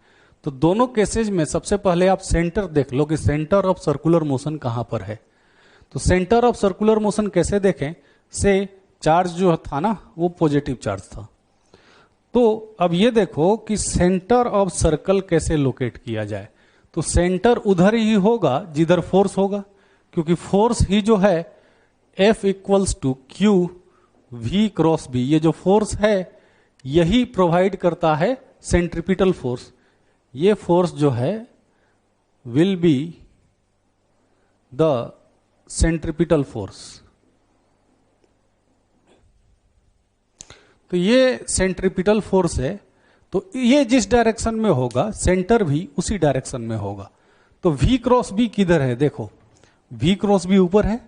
तो दोनों केसेज में सबसे पहले आप सेंटर देख लो कि सेंटर ऑफ सर्कुलर मोशन कहां पर है। तो सेंटर ऑफ सर्कुलर मोशन कैसे देखें, से चार्ज जो था ना वो पॉजिटिव चार्ज था। तो अब ये देखो कि सेंटर ऑफ सर्कल कैसे लोकेट किया जाए। तो सेंटर उधर ही होगा जिधर फोर्स होगा, क्योंकि फोर्स ही जो है F equals to Q V cross B, ये जो फोर्स है यही प्रोवाइड करता है सेंट्रिपिटल फोर्स। ये फोर्स जो है will be the centripetal force. तो ये सेंट्रिपिटल फोर्स है, तो ये जिस डायरेक्शन में होगा सेंटर भी उसी डायरेक्शन में होगा। तो V क्रॉस B किधर है, देखो V क्रॉस B ऊपर है,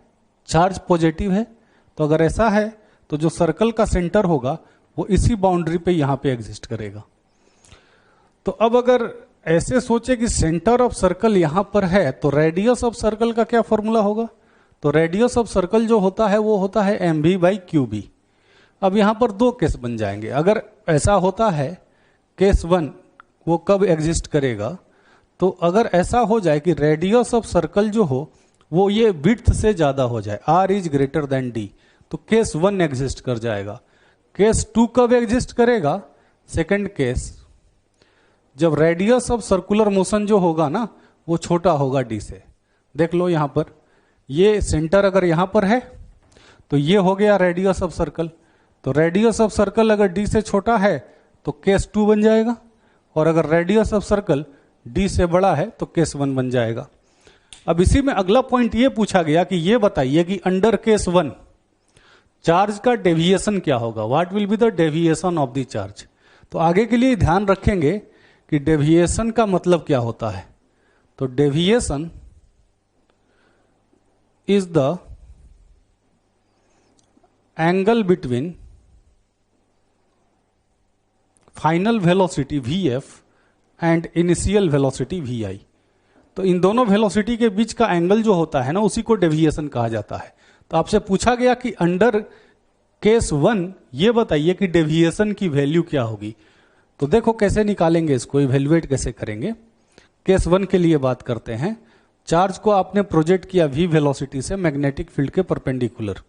चार्ज पॉजिटिव है। तो अगर ऐसा है तो जो सर्कल का सेंटर होगा वो इसी बाउंड्री पे यहां पे एग्जिस्ट करेगा। तो अब अगर ऐसे सोचे कि सेंटर ऑफ सर्कल यहां पर है, तो रेडियस ऑफ सर्कल का क्या फॉर्मूला होगा। तो रेडियस ऑफ सर्कल जो होता है वो होता है mv बाई क्यू बी। अब यहां पर दो केस बन जाएंगे। अगर ऐसा होता है केस 1 वो कब एग्जिस्ट करेगा, तो अगर ऐसा हो जाए कि रेडियस ऑफ सर्कल जो हो वो ये विड्थ से ज्यादा हो जाए, r is greater than d, तो केस 1 एग्जिस्ट कर जाएगा। केस 2 कब एग्जिस्ट करेगा, सेकंड केस, जब रेडियस ऑफ सर्कुलर मोशन जो होगा ना वो छोटा होगा d से। देख लो यहां पर ये सेंटर अगर यहां पर है तो ये हो गया रेडियस ऑफ सर्कल, तो रेडियस ऑफ सर्कल अगर d से छोटा है तो केस 2 बन जाएगा, और अगर रेडियस ऑफ सर्कल d से बड़ा है तो केस 1 बन जाएगा। अब इसी में अगला पॉइंट ये पूछा गया कि ये बताइए कि अंडर केस 1 चार्ज का डेविएशन क्या होगा, what will be the deviation of the charge. तो आगे के लिए ध्यान रखेंगे कि डेविएशन का मतलब क्या होता है। तो deviation is the angle between final velocity vf and initial velocity vi। तो इन दोनों वेलोसिटी के बीच का एंगल जो होता है ना उसी को डेविएशन कहा जाता है। तो आपसे पूछा गया कि अंडर केस 1 ये बताइए कि डेविएशन की वैल्यू क्या होगी। तो देखो कैसे निकालेंगे इसको, इवेल्युएट कैसे करेंगे। केस 1 के लिए बात करते हैं। चार्ज को आपने प्रोजेक्ट किया v वेलोसिटी से मैग्नेटिक फील्ड के परपेंडिकुलर।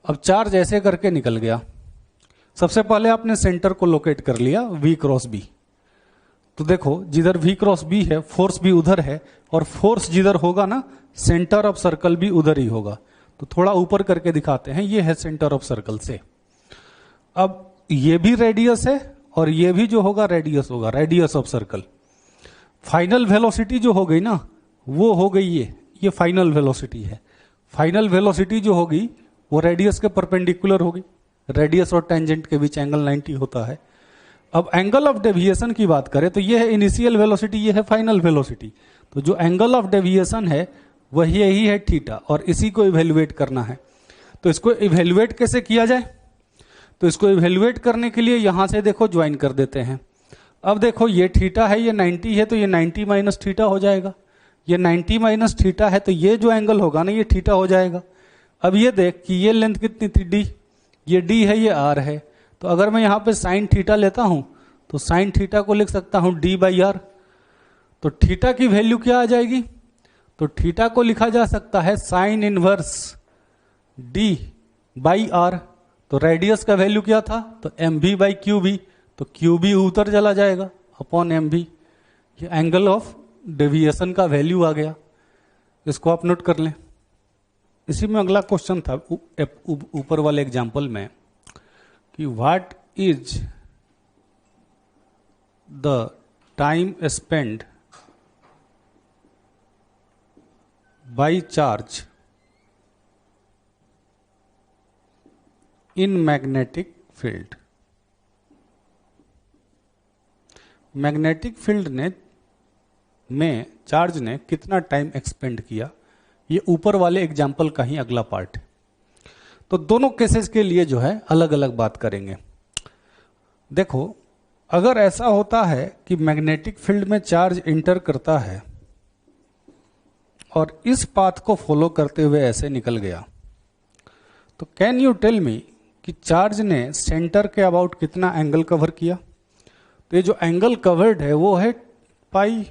अब चार्ज ऐसे करके निकल गया। सबसे पहले आपने सेंटर को लोकेट कर लिया v क्रॉस b। तो देखो जिधर v क्रॉस b है फोर्स भी उधर है, और फोर्स जिधर होगा ना सेंटर ऑफ सर्कल भी उधर ही होगा। तो थोड़ा ऊपर करके दिखाते हैं, ये है सेंटर ऑफ सर्कल से। अब ये भी रेडियस है और ये भी जो होगा रेडियस होगा, radius of circle. Final velocity जो हो गई ना वो हो गई ये फाइनल वेलोसिटी है। फाइनल वेलोसिटी जो होगी वो रेडियस के परपेंडिकुलर होगी। रेडियस और टेंजेंट के बीच एंगल 90 होता है। अब एंगल ऑफ डेविएशन की बात करें तो ये है इनिशियल वेलोसिटी, ये है फाइनल वेलोसिटी। तो जो एंगल ऑफ डेविएशन है वह यही है थीटा, और इसी को इवेल्युएट करना है। तो इसको इवेल्युएट कैसे किया जाए, तो इसको इवेल्युएट करने के लिए यहां से देखो ज्वाइन कर देते हैं। अब देखो ये थीटा है, ये 90 है, तो ये 90 माइनस थीटा हो जाएगा। ये 90 माइनस थीटा है तो ये जो एंगल होगा ना ये थीटा हो जाएगा। अब ये देख कि ये लेंथ कितनी थी d, ये d है, ये r है। तो अगर मैं यहां पे साइन थीटा लेता हूं तो साइन थीटा को लिख सकता हूं d बाई आर। तो थीटा की वैल्यू क्या आ जाएगी, तो थीटा को लिखा जा सकता है sine inverse d by R. तो रेडियस का वैल्यू क्या था, तो mv बाई qb, तो qb ऊपर चला जाएगा अपॉन mv। ये एंगल ऑफ डेविएशन का वैल्यू आ गया, इसको आप नोट कर लें। इसी में अगला क्वेश्चन था ऊपर वाले एग्जाम्पल में कि what is the time spend by charge in magnetic field. Magnetic field में चार्ज ने कितना टाइम एक्सपेंड किया, ये ऊपर वाले एग्जाम्पल का ही अगला पार्ट है। तो दोनों केसेस के लिए जो है अलग अलग बात करेंगे। देखो अगर ऐसा होता है कि मैग्नेटिक फील्ड में चार्ज इंटर करता है और इस पाथ को फॉलो करते हुए ऐसे निकल गया, तो कैन यू टेल मी कि चार्ज ने सेंटर के अबाउट कितना एंगल कवर किया। तो ये जो एंगल कवर्ड है वो है पाई।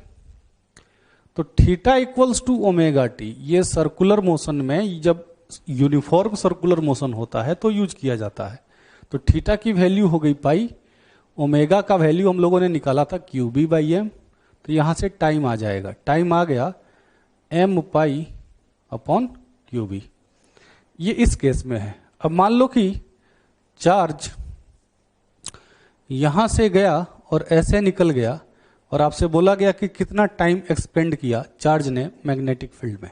तो theta equals to omega T, ये सर्कुलर मोशन में जब यूनिफॉर्म सर्कुलर मोशन होता है तो यूज किया जाता है। तो थीटा की वैल्यू हो गई पाई, ओमेगा का वैल्यू हम लोगों ने निकाला था क्यू बी बाई एम। तो यहां से टाइम आ जाएगा, टाइम आ गया M pi upon Q B. ये इस केस में है। अब मान लो कि चार्ज यहां से गया और ऐसे निकल गया और आपसे बोला गया कि कितना टाइम एक्सपेंड किया चार्ज ने मैग्नेटिक फील्ड में।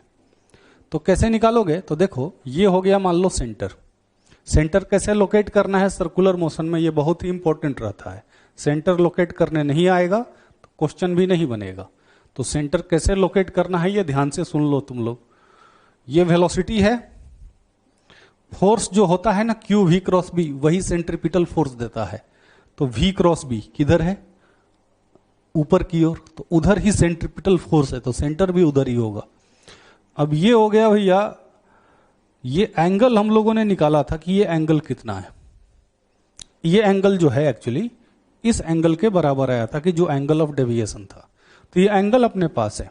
तो कैसे निकालोगे, तो देखो ये हो गया मान लो सेंटर। सेंटर कैसे लोकेट करना है सर्कुलर मोशन में, ये बहुत ही इंपॉर्टेंट रहता है। सेंटर लोकेट करने नहीं आएगा तो क्वेश्चन भी नहीं बनेगा। तो सेंटर कैसे लोकेट करना है ये ध्यान से सुन लो तुम लोग। ये वेलोसिटी है, फोर्स जो होता है ना क्यू वी क्रॉस बी, वही सेंट्रीपिटल फोर्स देता है। तो वी क्रॉस बी किधर है, ऊपर की ओर, तो उधर ही सेंट्रीपिटल फोर्स है, तो सेंटर भी उधर ही होगा। अब ये हो गया भैया ये एंगल हम लोगों ने निकाला था कि ये एंगल कितना है। ये एंगल जो है एक्चुअली इस एंगल के बराबर आया था कि जो एंगल ऑफ डेविएशन था। तो ये एंगल अपने पास है।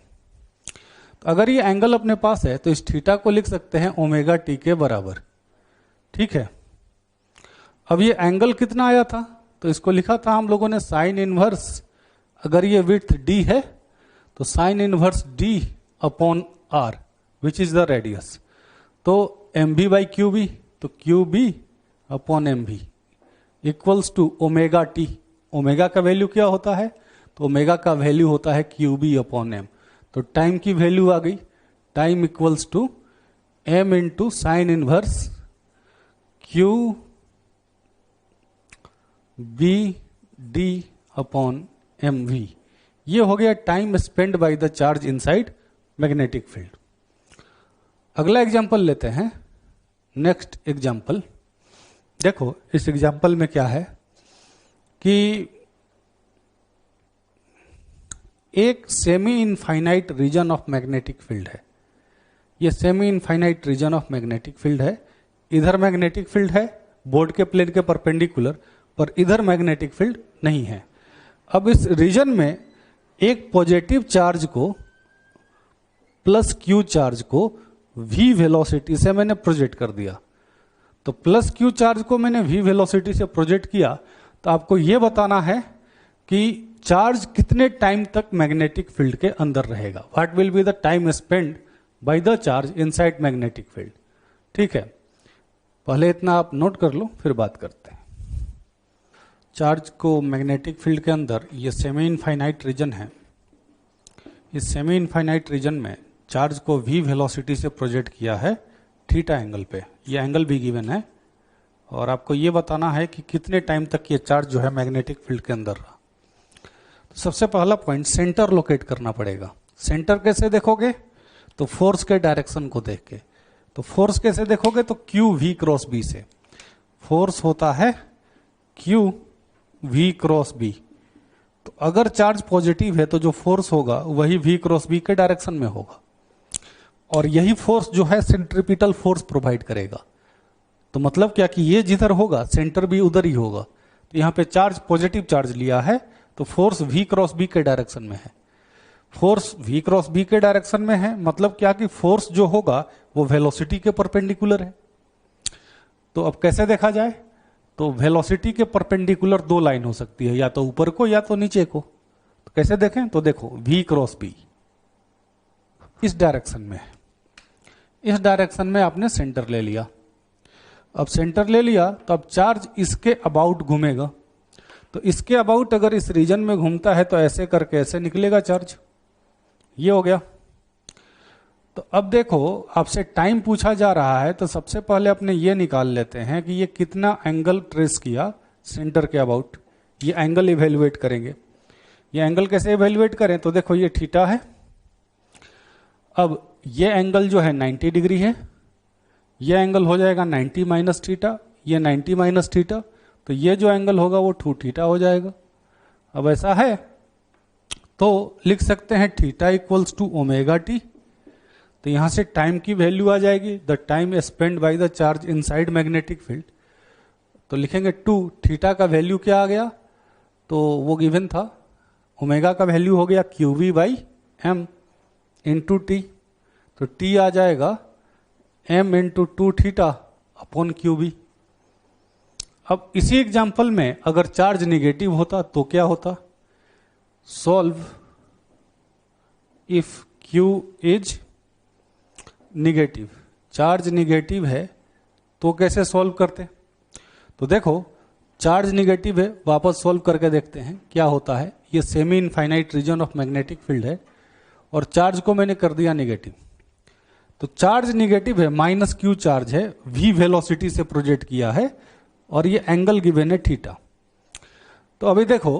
तो अगर ये एंगल अपने पास है तो इस थीटा को लिख सकते हैं ओमेगा टी के बराबर। ठीक है, अब ये एंगल कितना आया था तो इसको लिखा था हम लोगों ने साइन इनवर्स, अगर ये विड्थ डी है तो sine inverse D upon R which is the radius. तो M B by Q B, तो Q B upon M B equals to omega T. Omega का वैल्यू क्या होता है, तो ओमेगा का वैल्यू होता है क्यू बी अपॉन एम। तो टाइम की वैल्यू आ गई, time equals to M into sine inverse Q B D upon M V. ये हो गया time spend by the charge inside magnetic field. अगला एग्जांपल लेते हैं, नेक्स्ट एग्जांपल। देखो इस एग्जांपल में क्या है कि एक semi infinite region of magnetic field है। ये semi infinite region of magnetic field है। इधर मैग्नेटिक फील्ड है बोर्ड के प्लेन के परपेंडिकुलर, पर इधर मैग्नेटिक फील्ड नहीं है। अब इस रीजन में एक पॉजिटिव चार्ज को प्लस क्यू चार्ज को v वेलोसिटी से मैंने प्रोजेक्ट कर दिया। तो प्लस क्यू चार्ज को मैंने v वेलोसिटी से प्रोजेक्ट किया, तो आपको यह बताना है कि चार्ज कितने टाइम तक मैग्नेटिक फील्ड के अंदर रहेगा। What will be the time spend by the charge inside magnetic field. ठीक है, पहले इतना आप नोट कर लो फिर बात करते हैं। चार्ज को मैग्नेटिक फील्ड के अंदर, ये सेमी इनफाइनाइट रीजन है, इस सेमी इनफाइनाइट रीजन में चार्ज को v वेलोसिटी से प्रोजेक्ट किया है थीटा एंगल पे। ये एंगल भी गिवन है और आपको ये बताना है कि कितने टाइम तक ये चार्ज जो है मैग्नेटिक फील्ड के अंदर रहा। तो सबसे पहला पॉइंट सेंटर लोकेट करना पड़ेगा। सेंटर कैसे देखोगे, तो फोर्स के डायरेक्शन को देख के। तो फोर्स कैसे देखोगे, तो क्यू वी क्रॉस बी से। फोर्स होता है क्यू वी क्रॉस बी। तो अगर चार्ज पॉजिटिव है तो जो फोर्स होगा वही वी क्रॉस बी के डायरेक्शन में होगा, और यही फोर्स जो है सेंट्रीपिटल फोर्स प्रोवाइड करेगा। तो मतलब क्या कि ये जिधर होगा सेंटर भी उधर ही होगा। तो यहाँ पे चार्ज पॉजिटिव चार्ज लिया है तो फोर्स v क्रॉस बी के डायरेक्शन में है। फोर्स v क्रॉस बी के डायरेक्शन में है मतलब क्या कि फोर्स जो होगा वो वेलोसिटी के परपेंडिकुलर है। तो अब कैसे देखा जाए, तो वेलोसिटी के परपेंडिकुलर दो लाइन हो सकती है, या तो ऊपर को या तो नीचे को। तो कैसे देखें, तो देखो v क्रॉस बी इस डायरेक्शन में है, इस डायरेक्शन में आपने सेंटर ले लिया। अब सेंटर ले लिया तो अब चार्ज इसके अबाउट घूमेगा। तो इसके अबाउट अगर इस रीजन में घूमता है तो ऐसे करके ऐसे निकलेगा चार्ज, ये हो गया। तो अब देखो आपसे टाइम पूछा जा रहा है, तो सबसे पहले अपने ये निकाल लेते हैं कि ये कितना एंगल ट्रेस किया सेंटर के अबाउट। ये एंगल इवेल्युएट करेंगे। ये एंगल कैसे इवेल्युएट करें, तो देखो ये थीटा है। अब ये एंगल जो है 90 डिग्री है, ये एंगल हो जाएगा 90 माइनस थीटा, ये 90 माइनस थीटा, तो ये जो एंगल होगा वो 2 थीटा हो जाएगा। अब ऐसा है तो लिख सकते हैं theta equals to omega T. तो यहां से टाइम की वैल्यू आ जाएगी, the time spend by the charge inside magnetic field. तो लिखेंगे 2, थीटा का वैल्यू क्या आ गया, तो वो गिवन था, ओमेगा का वैल्यू हो गया Q V by M into T. तो टी आ जाएगा m into 2 theta upon Q B. अब इसी एग्जाम्पल में अगर चार्ज निगेटिव होता तो क्या होता, solve if Q is negative. Charge negative है तो कैसे सॉल्व करते, तो देखो चार्ज निगेटिव है, वापस सॉल्व करके देखते हैं क्या होता है। ये semi infinite region of magnetic field है और चार्ज को मैंने कर दिया निगेटिव। तो चार्ज निगेटिव है, माइनस क्यू चार्ज है, v वेलोसिटी से प्रोजेक्ट किया है और ये एंगल गिवन है थीटा। तो अभी देखो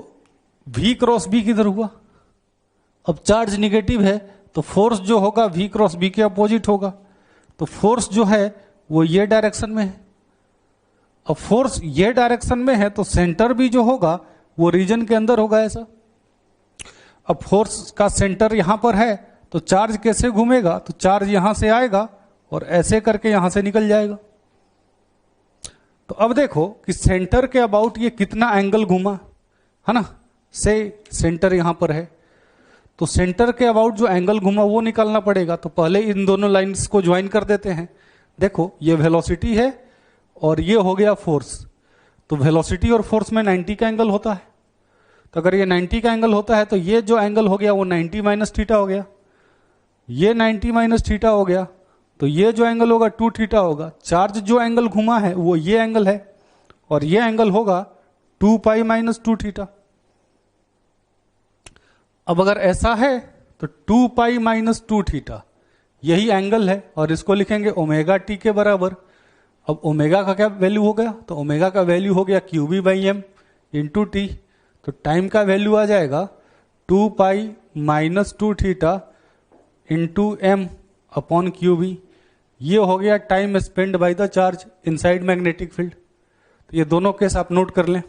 v क्रॉस b किधर हुआ, अब चार्ज निगेटिव है तो फोर्स जो होगा v क्रॉस b के अपोजिट होगा। तो फोर्स जो है वो ये डायरेक्शन में है। अब फोर्स ये डायरेक्शन में है तो सेंटर भी जो होगा वो रीजन के अंदर होगा ऐसा। अब फोर्स का सेंटर यहां पर है तो चार्ज कैसे घूमेगा, तो चार्ज यहां से आएगा और ऐसे करके यहां से निकल जाएगा। तो अब देखो कि सेंटर के अबाउट ये कितना एंगल घूमा, है ना। से सेंटर यहां पर है, तो सेंटर के अबाउट जो एंगल घूमा वो निकालना पड़ेगा। तो पहले इन दोनों लाइंस को ज्वाइन कर देते हैं। देखो ये वेलोसिटी है और ये हो गया फोर्स। तो वेलोसिटी और फोर्स में 90 का एंगल होता है। तो अगर ये 90 का एंगल होता है तो ये जो एंगल हो गया वो 90 माइनस थीटा हो गया, ये 90 माइनस थीटा हो गया। तो ये जो एंगल होगा 2 थीटा होगा। चार्ज जो एंगल घुमा है वो ये एंगल है और ये एंगल होगा 2 पाई माइनस 2 थीटा। अब अगर ऐसा है तो 2 पाई माइनस 2 थीटा यही एंगल है और इसको लिखेंगे ओमेगा टी के बराबर। अब ओमेगा का क्या वैल्यू हो गया, तो ओमेगा का वैल्यू हो गया QB by M into T. तो टाइम का वैल्यू आ जाएगा 2 pi minus 2 theta into M upon QB. ये हो गया time spend by the charge inside magnetic field. तो ये दोनों केस आप नोट कर लें।